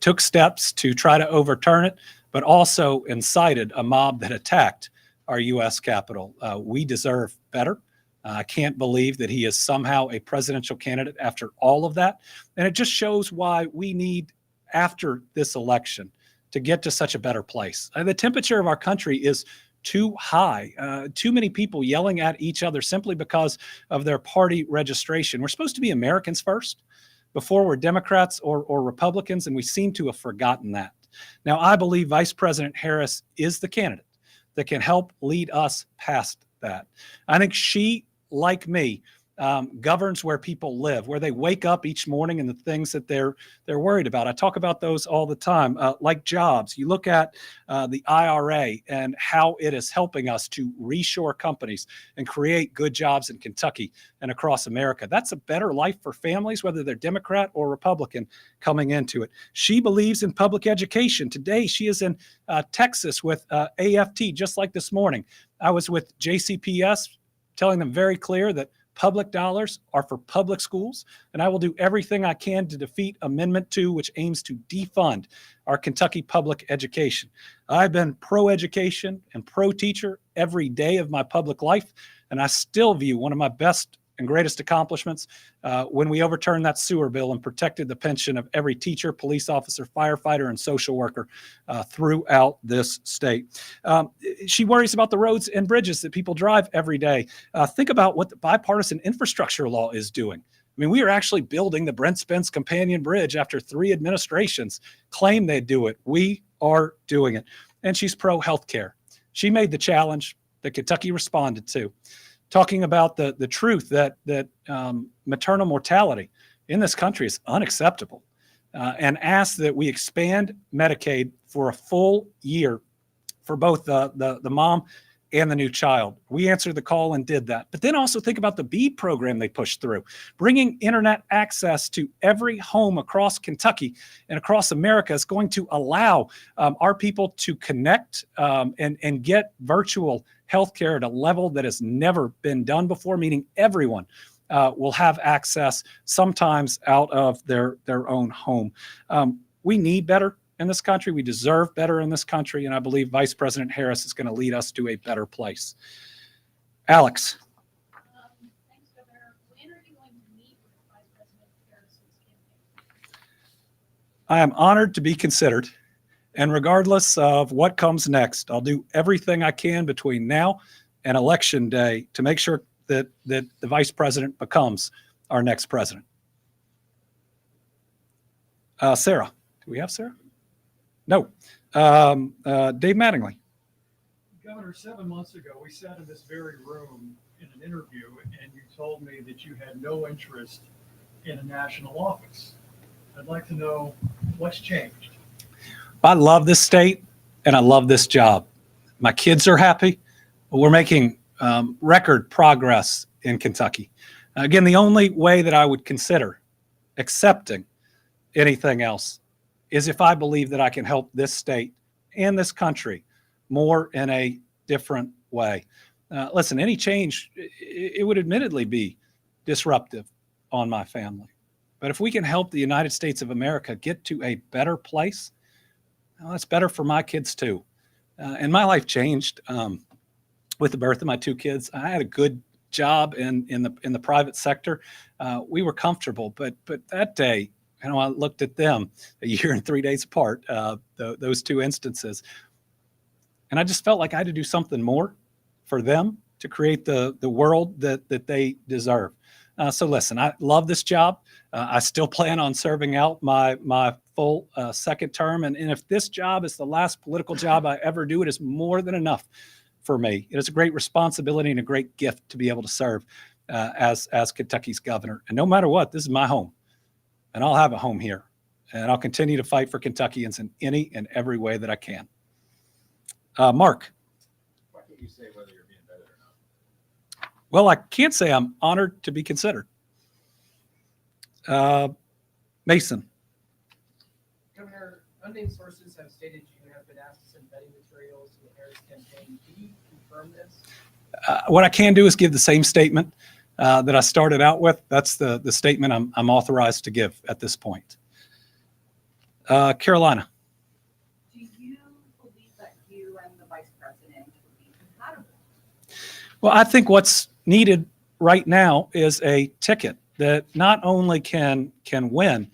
took steps to try to overturn it, but also incited a mob that attacked our U.S. Capitol. We deserve better. I can't believe that he is somehow a presidential candidate after all of that. And it just shows why we need, after this election, to get to such a better place. The temperature of our country is too high. Too many people yelling at each other simply because of their party registration. We're supposed to be Americans first before we're Democrats or Republicans, and we seem to have forgotten that. Now, I believe Vice President Harris is the candidate that can help lead us past that. I think she, like me, governs where people live, where they wake up each morning and the things that they're worried about. I talk about those all the time, like jobs. You look at the IRA and how it is helping us to reshore companies and create good jobs in Kentucky and across America. That's a better life for families, whether they're Democrat or Republican, coming into it. She believes in public education. Today, she is in Texas with AFT, just like this morning. I was with JCPS, telling them very clear that public dollars are for public schools, and I will do everything I can to defeat Amendment 2, which aims to defund our Kentucky public education. I've been pro-education and pro-teacher every day of my public life, and I still view one of my best and greatest accomplishments when we overturned that sewer bill and protected the pension of every teacher, police officer, firefighter, and social worker throughout this state. She worries about the roads and bridges that people drive every day. Think about what the bipartisan infrastructure law is doing. I mean, we are actually building the Brent Spence Companion Bridge after 3 administrations claimed they'd do it. We are doing it. And she's pro-healthcare. She made the challenge that Kentucky responded to, talking about the truth that maternal mortality in this country is unacceptable, and asked that we expand Medicaid for a full year for both the mom and the new child. We answered the call and did that. But then also think about the BEAD program they pushed through, bringing internet access to every home across Kentucky and across America is going to allow our people to connect and get virtual healthcare at a level that has never been done before, meaning everyone will have access, sometimes out of their own home. We need better in this country. We deserve better in this country. And I believe Vice President Harris is going to lead us to a better place. Alex. Thanks, Governor. When are you going to meet with Vice President Harris's campaign? I am honored to be considered. And regardless of what comes next, I'll do everything I can between now and Election Day to make sure that the Vice President becomes our next president. Sarah. Do we have Sarah? No. Dave Mattingly. Governor, 7 months ago, we sat in this very room in an interview, and you told me that you had no interest in a national office. I'd like to know what's changed. I love this state and I love this job. My kids are happy. We're making record progress in Kentucky. Again, the only way that I would consider accepting anything else is if I believe that I can help this state and this country more in a different way. Listen, any change, it would admittedly be disruptive on my family. But if we can help the United States of America get to a better place, well, that's better for my kids too. And my life changed with the birth of my two kids. I had a good job in the private sector. We were comfortable, but that day, I looked at them a year and 3 days apart, those two instances, and I just felt like I had to do something more for them to create the world that they deserve. So listen, I love this job. I still plan on serving out my full second term. And if this job is the last political job I ever do, it is more than enough for me. It is a great responsibility and a great gift to be able to serve as Kentucky's governor. And no matter what, this is my home. And I'll have a home here. And I'll continue to fight for Kentuckians in any and every way that I can. Mark. Why can't you say whether you're being vetted or not? Well, I can't say I'm honored to be considered. Mason. Governor, unnamed sources have stated you have been asked to send vetting materials to the Harris campaign. Can you confirm this? What I can do is give the same statement that I started out with. That's the statement I'm authorized to give at this point. Carolina. Do you believe that you and the vice president would be compatible? Well, I think what's needed right now is a ticket that not only can win,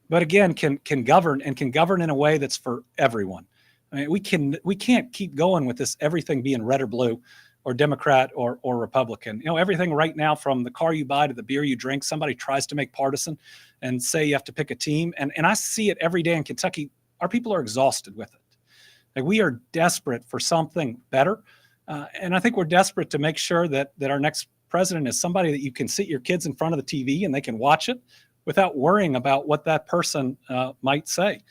but again can govern and can govern in a way that's for everyone. I mean, we can't keep going with this everything being red or blue, or Democrat or Republican. Everything right now, from the car you buy to the beer you drink, somebody tries to make partisan and say you have to pick a team. And I see it every day in Kentucky. Our people are exhausted with it. Like, we are desperate for something better. And I think we're desperate to make sure that our next president is somebody that you can sit your kids in front of the TV and they can watch it without worrying about what that person might say.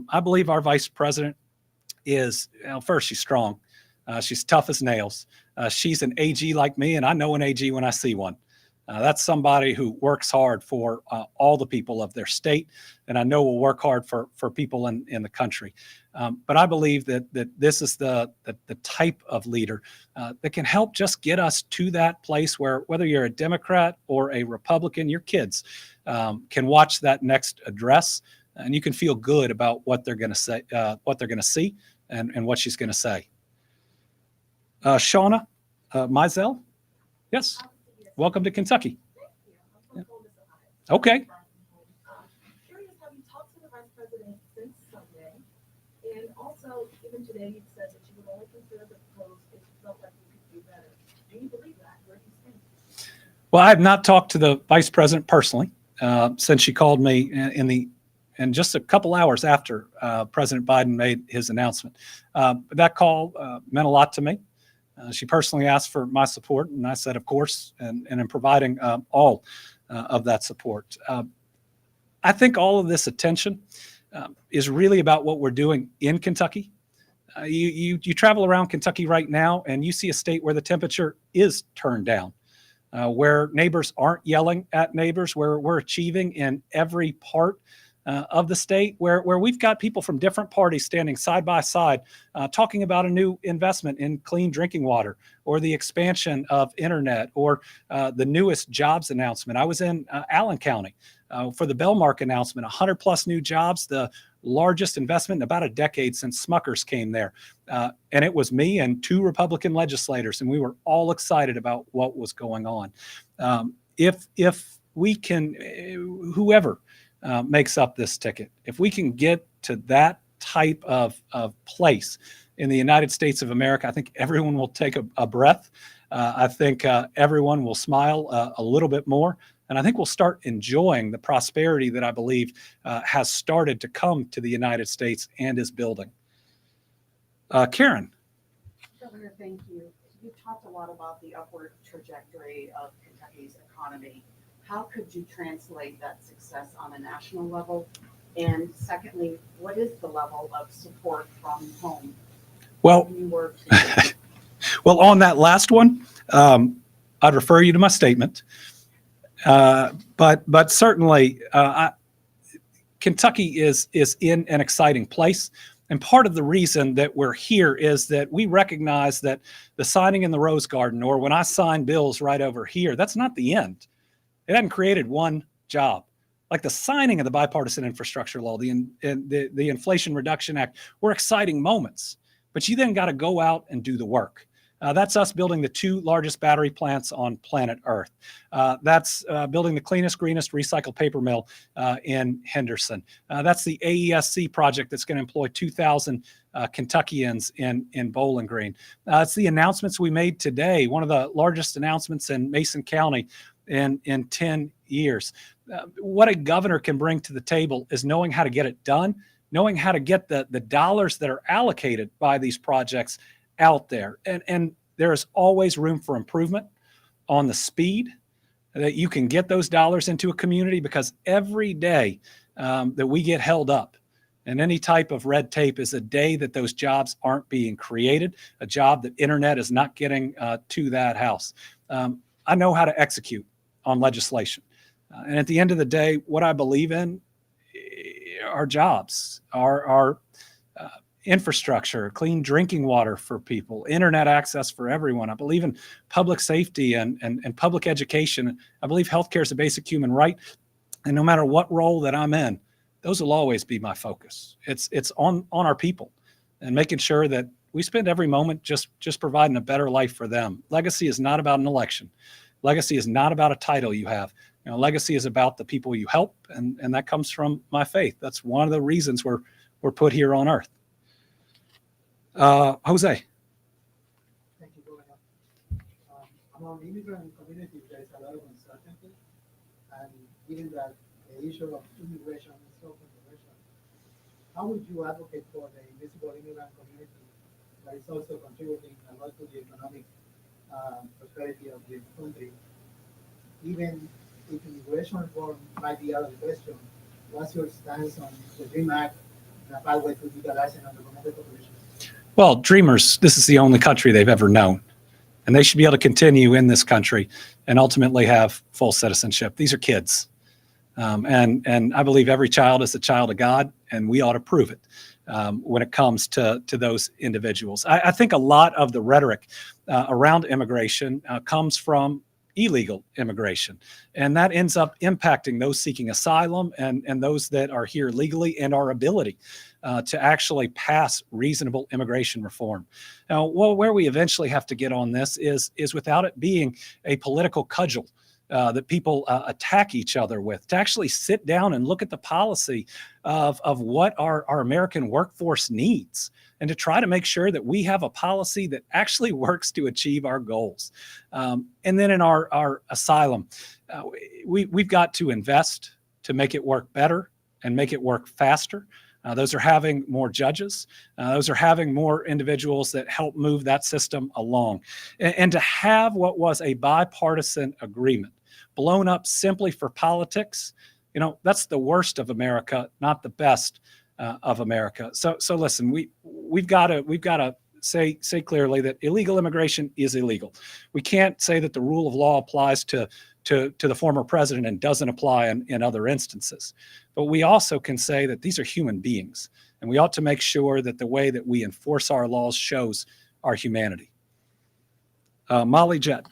I believe our vice president is, first, she's strong. She's tough as nails. She's an AG like me, and I know an AG when I see one. That's somebody who works hard for all the people of their state, and I know will work hard for people in the country. But I believe that this is the type of leader that can help just get us to that place where, whether you're a Democrat or a Republican, your kids can watch that next address, and you can feel good about what they're going to say, what they're going to see, and what she's going to say. Shauna Mizell, yes. Welcome to Kentucky. Thank you. I'm from Columbus, Ohio. Okay. Curious, have you talked to the vice president since Sunday? And also, even today, you said that you would only consider the proposed if you felt like you could do better. Do you believe that? Where do you stand? Well, I have not talked to the vice president personally since she called me in just a couple hours after President Biden made his announcement. That call meant a lot to me. She personally asked for my support, and I said, of course, and in providing all of that support. I think all of this attention is really about what we're doing in Kentucky. You travel around Kentucky right now, and you see a state where the temperature is turned down, where neighbors aren't yelling at neighbors, where we're achieving in every part of the state, where we've got people from different parties standing side by side, talking about a new investment in clean drinking water, or the expansion of internet, or the newest jobs announcement. I was in Allen County for the Bellmark announcement, 100 plus new jobs, the largest investment in about a decade since Smuckers came there. And it was me and 2 Republican legislators, and we were all excited about what was going on. If we can, whoever makes up this ticket, if we can get to that type of place in the United States of America, I think everyone will take a breath. I think everyone will smile a little bit more, And I think we'll start enjoying the prosperity that I believe has started to come to the United States and is building. Karen. Governor, thank you. You've talked a lot about the upward trajectory of Kentucky's economy. How could you translate that success on a national level? And secondly, what is the level of support from home? Well, You work well, on that last one, I'd refer you to my statement. But certainly, Kentucky is in an exciting place. And part of the reason that we're here is that we recognize that the signing in the Rose Garden, or when I sign bills right over here, that's not the end. It hadn't created one job. Like the signing of the bipartisan infrastructure law, the Inflation Reduction Act, were exciting moments. But you then got to go out and do the work. That's us building the 2 largest battery plants on planet Earth. That's building the cleanest, greenest recycled paper mill in Henderson. That's the AESC project that's going to employ 2,000 Kentuckians in Bowling Green. It's the announcements we made today, one of the largest announcements in Mason County in 10 years. What a governor can bring to the table is knowing how to get it done, knowing how to get the dollars that are allocated by these projects out there. And there is always room for improvement on the speed that you can get those dollars into a community, because every day that we get held up and any type of red tape is a day that those jobs aren't being created, a job that internet is not getting to that house. I know how to execute on legislation. And at the end of the day, what I believe in are jobs, are infrastructure, clean drinking water for people, internet access for everyone. I believe in public safety and public education. I believe healthcare is a basic human right. And no matter what role that I'm in, those will always be my focus. It's on our people and making sure that we spend every moment just providing a better life for them. Legacy is not about an election. Legacy is not about a title you have. Legacy is about the people you help, and that comes from my faith. That's one of the reasons we're put here on earth. Jose. Thank you, Governor. Among immigrant communities, there is a lot of uncertainty, and given that the issue of immigration is so controversial, how would you advocate for the invisible immigrant community that is also contributing a lot to the economic prosperity of the country? Even if immigration reform might be out of the question, what's your stance on the DREAM Act and a pathway to legalizing undocumented population? Well, dreamers, this is the only country they've ever known, and they should be able to continue in this country and ultimately have full citizenship. These are kids. And I believe every child is a child of God, and we ought to prove it when it comes to those individuals. I think a lot of the rhetoric around immigration comes from illegal immigration, and that ends up impacting those seeking asylum and those that are here legally, and our ability to actually pass reasonable immigration reform. Now, where we eventually have to get on this is without it being a political cudgel that people attack each other with, to actually sit down and look at the policy of what our American workforce needs, and to try to make sure that we have a policy that actually works to achieve our goals. And then in our asylum, we've got to invest to make it work better and make it work faster. Those are having more judges. Those are having more individuals that help move that system along. And to have what was a bipartisan agreement blown up simply for politics, that's the worst of America, not the best of America. So listen, we've got to say clearly that illegal immigration is illegal. We can't say that the rule of law applies to the former president and doesn't apply in other instances. But we also can say that these are human beings, and we ought to make sure that the way that we enforce our laws shows our humanity. Molly Jett.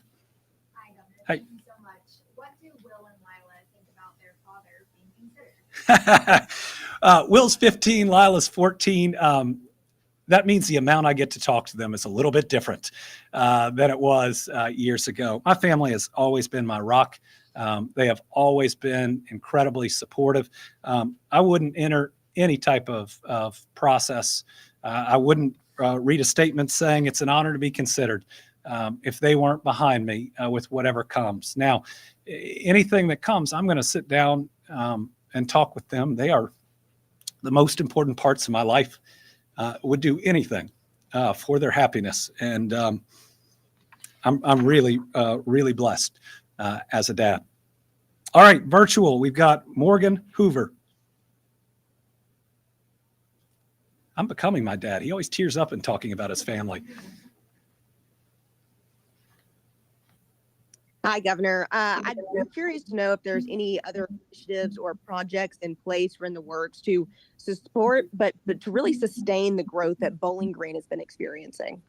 Hi, Governor. Hi. Thank you so much. What do Will and Lila think about their father being considered? Will's 15, Lila's 14. That means the amount I get to talk to them is a little bit different than it was years ago. My family has always been my rock. They have always been incredibly supportive. I wouldn't enter any type of process. I wouldn't read a statement saying it's an honor to be considered. if they weren't behind me with whatever comes. Now, anything that comes, I'm going to sit down and talk with them. They are the most important parts of my life. Would do anything for their happiness, and I'm really, really blessed as a dad. All right, virtual. We've got Morgan Hoover. I'm becoming my dad. He always tears up in talking about his family. Hi, Governor. I'm curious to know if there's any other initiatives or projects in place or in the works to support, but to really sustain the growth that Bowling Green has been experiencing.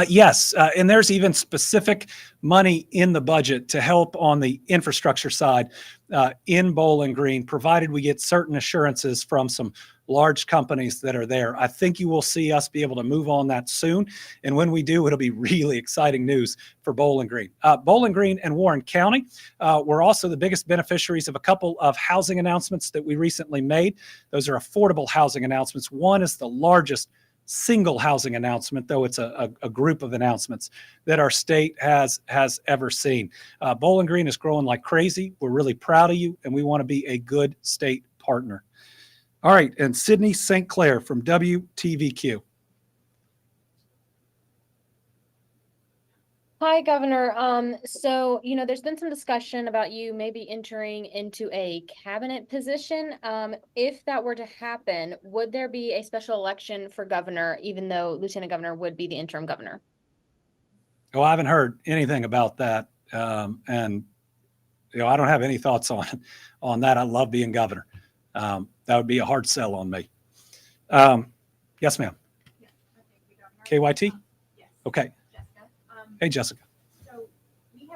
Yes, and there's even specific money in the budget to help on the infrastructure side in Bowling Green, provided we get certain assurances from some large companies that are there. I think you will see us be able to move on that soon. And when we do, it'll be really exciting news for Bowling Green. Bowling Green and Warren County were also the biggest beneficiaries of a couple of housing announcements that we recently made. Those are affordable housing announcements. One is the largest single housing announcement, though it's a group of announcements that our state has ever seen. Bowling Green is growing like crazy. We're really proud of you, and we want to be a good state partner. All right, and Sydney St. Clair from WTVQ. Hi, Governor. So, there's been some discussion about you maybe entering into a cabinet position. If that were to happen, would there be a special election for governor, even though Lieutenant Governor would be the interim governor? Oh, I haven't heard anything about that. And I don't have any thoughts on that. I love being governor. That would be a hard sell on me. Yes, ma'am. KYT? Yes. Okay. Jessica. Hey, Jessica. So we've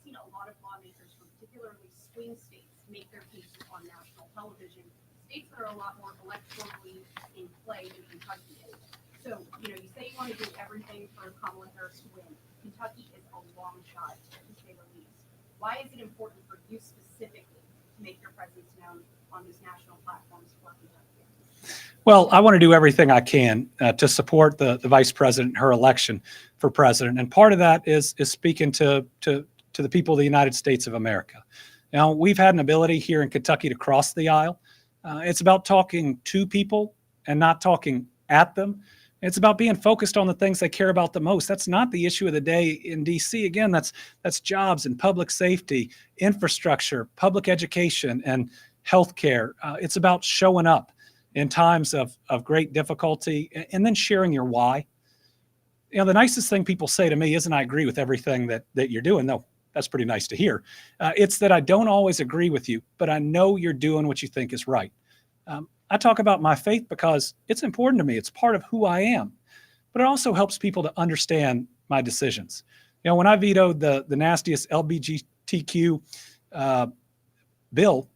seen a lot of lawmakers from particularly swing states make their cases on national television, states that are a lot more electorally in play than Kentucky is. So, you say you want to do everything for Kamala Harris to win. Kentucky is a long shot, to say the least. Why is it important for you specifically to make your presence known on these national platforms for Kentucky? Well, I want to do everything I can to support the vice president, her election for president. And part of that is speaking to the people of the United States of America. Now, we've had an ability here in Kentucky to cross the aisle. It's about talking to people and not talking at them. It's about being focused on the things they care about the most. That's not the issue of the day in DC. Again, that's jobs and public safety, infrastructure, public education, and healthcare. It's about showing up in times of great difficulty and then sharing your why. The nicest thing people say to me isn't I agree with everything that you're doing. No, that's pretty nice to hear. It's that I don't always agree with you, but I know you're doing what you think is right. I talk about my faith because it's important to me. It's part of who I am, but it also helps people to understand my decisions. When I vetoed the nastiest LGBTQ bill,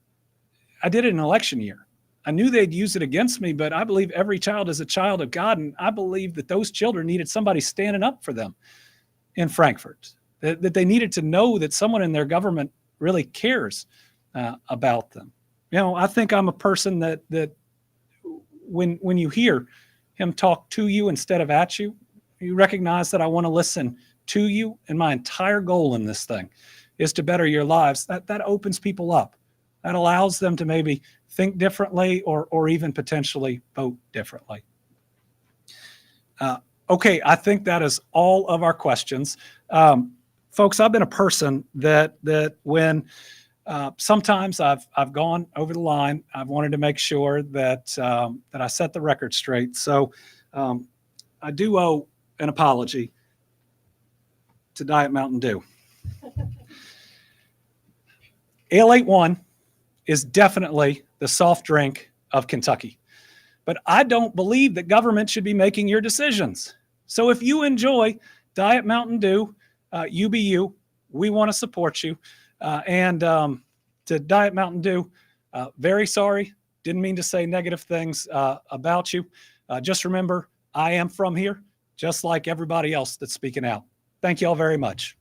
I did it in an election year. I knew they'd use it against me, but I believe every child is a child of God, and I believe that those children needed somebody standing up for them in Frankfurt, that they needed to know that someone in their government really cares about them. I think I'm a person that when you hear him talk to you instead of at you, you recognize that I want to listen to you, and my entire goal in this thing is to better your lives. That opens people up. That allows them to maybe think differently or even potentially vote differently. Okay, I think that is all of our questions. Folks, I've been a person that when sometimes I've gone over the line, I've wanted to make sure that I set the record straight. So I do owe an apology to Diet Mountain Dew. Ale 81 is definitely the soft drink of Kentucky. But I don't believe that government should be making your decisions. So if you enjoy Diet Mountain Dew, you be you. We want to support you. And to Diet Mountain Dew, very sorry. Didn't mean to say negative things about you. Just remember, I am from here, just like everybody else that's speaking out. Thank you all very much.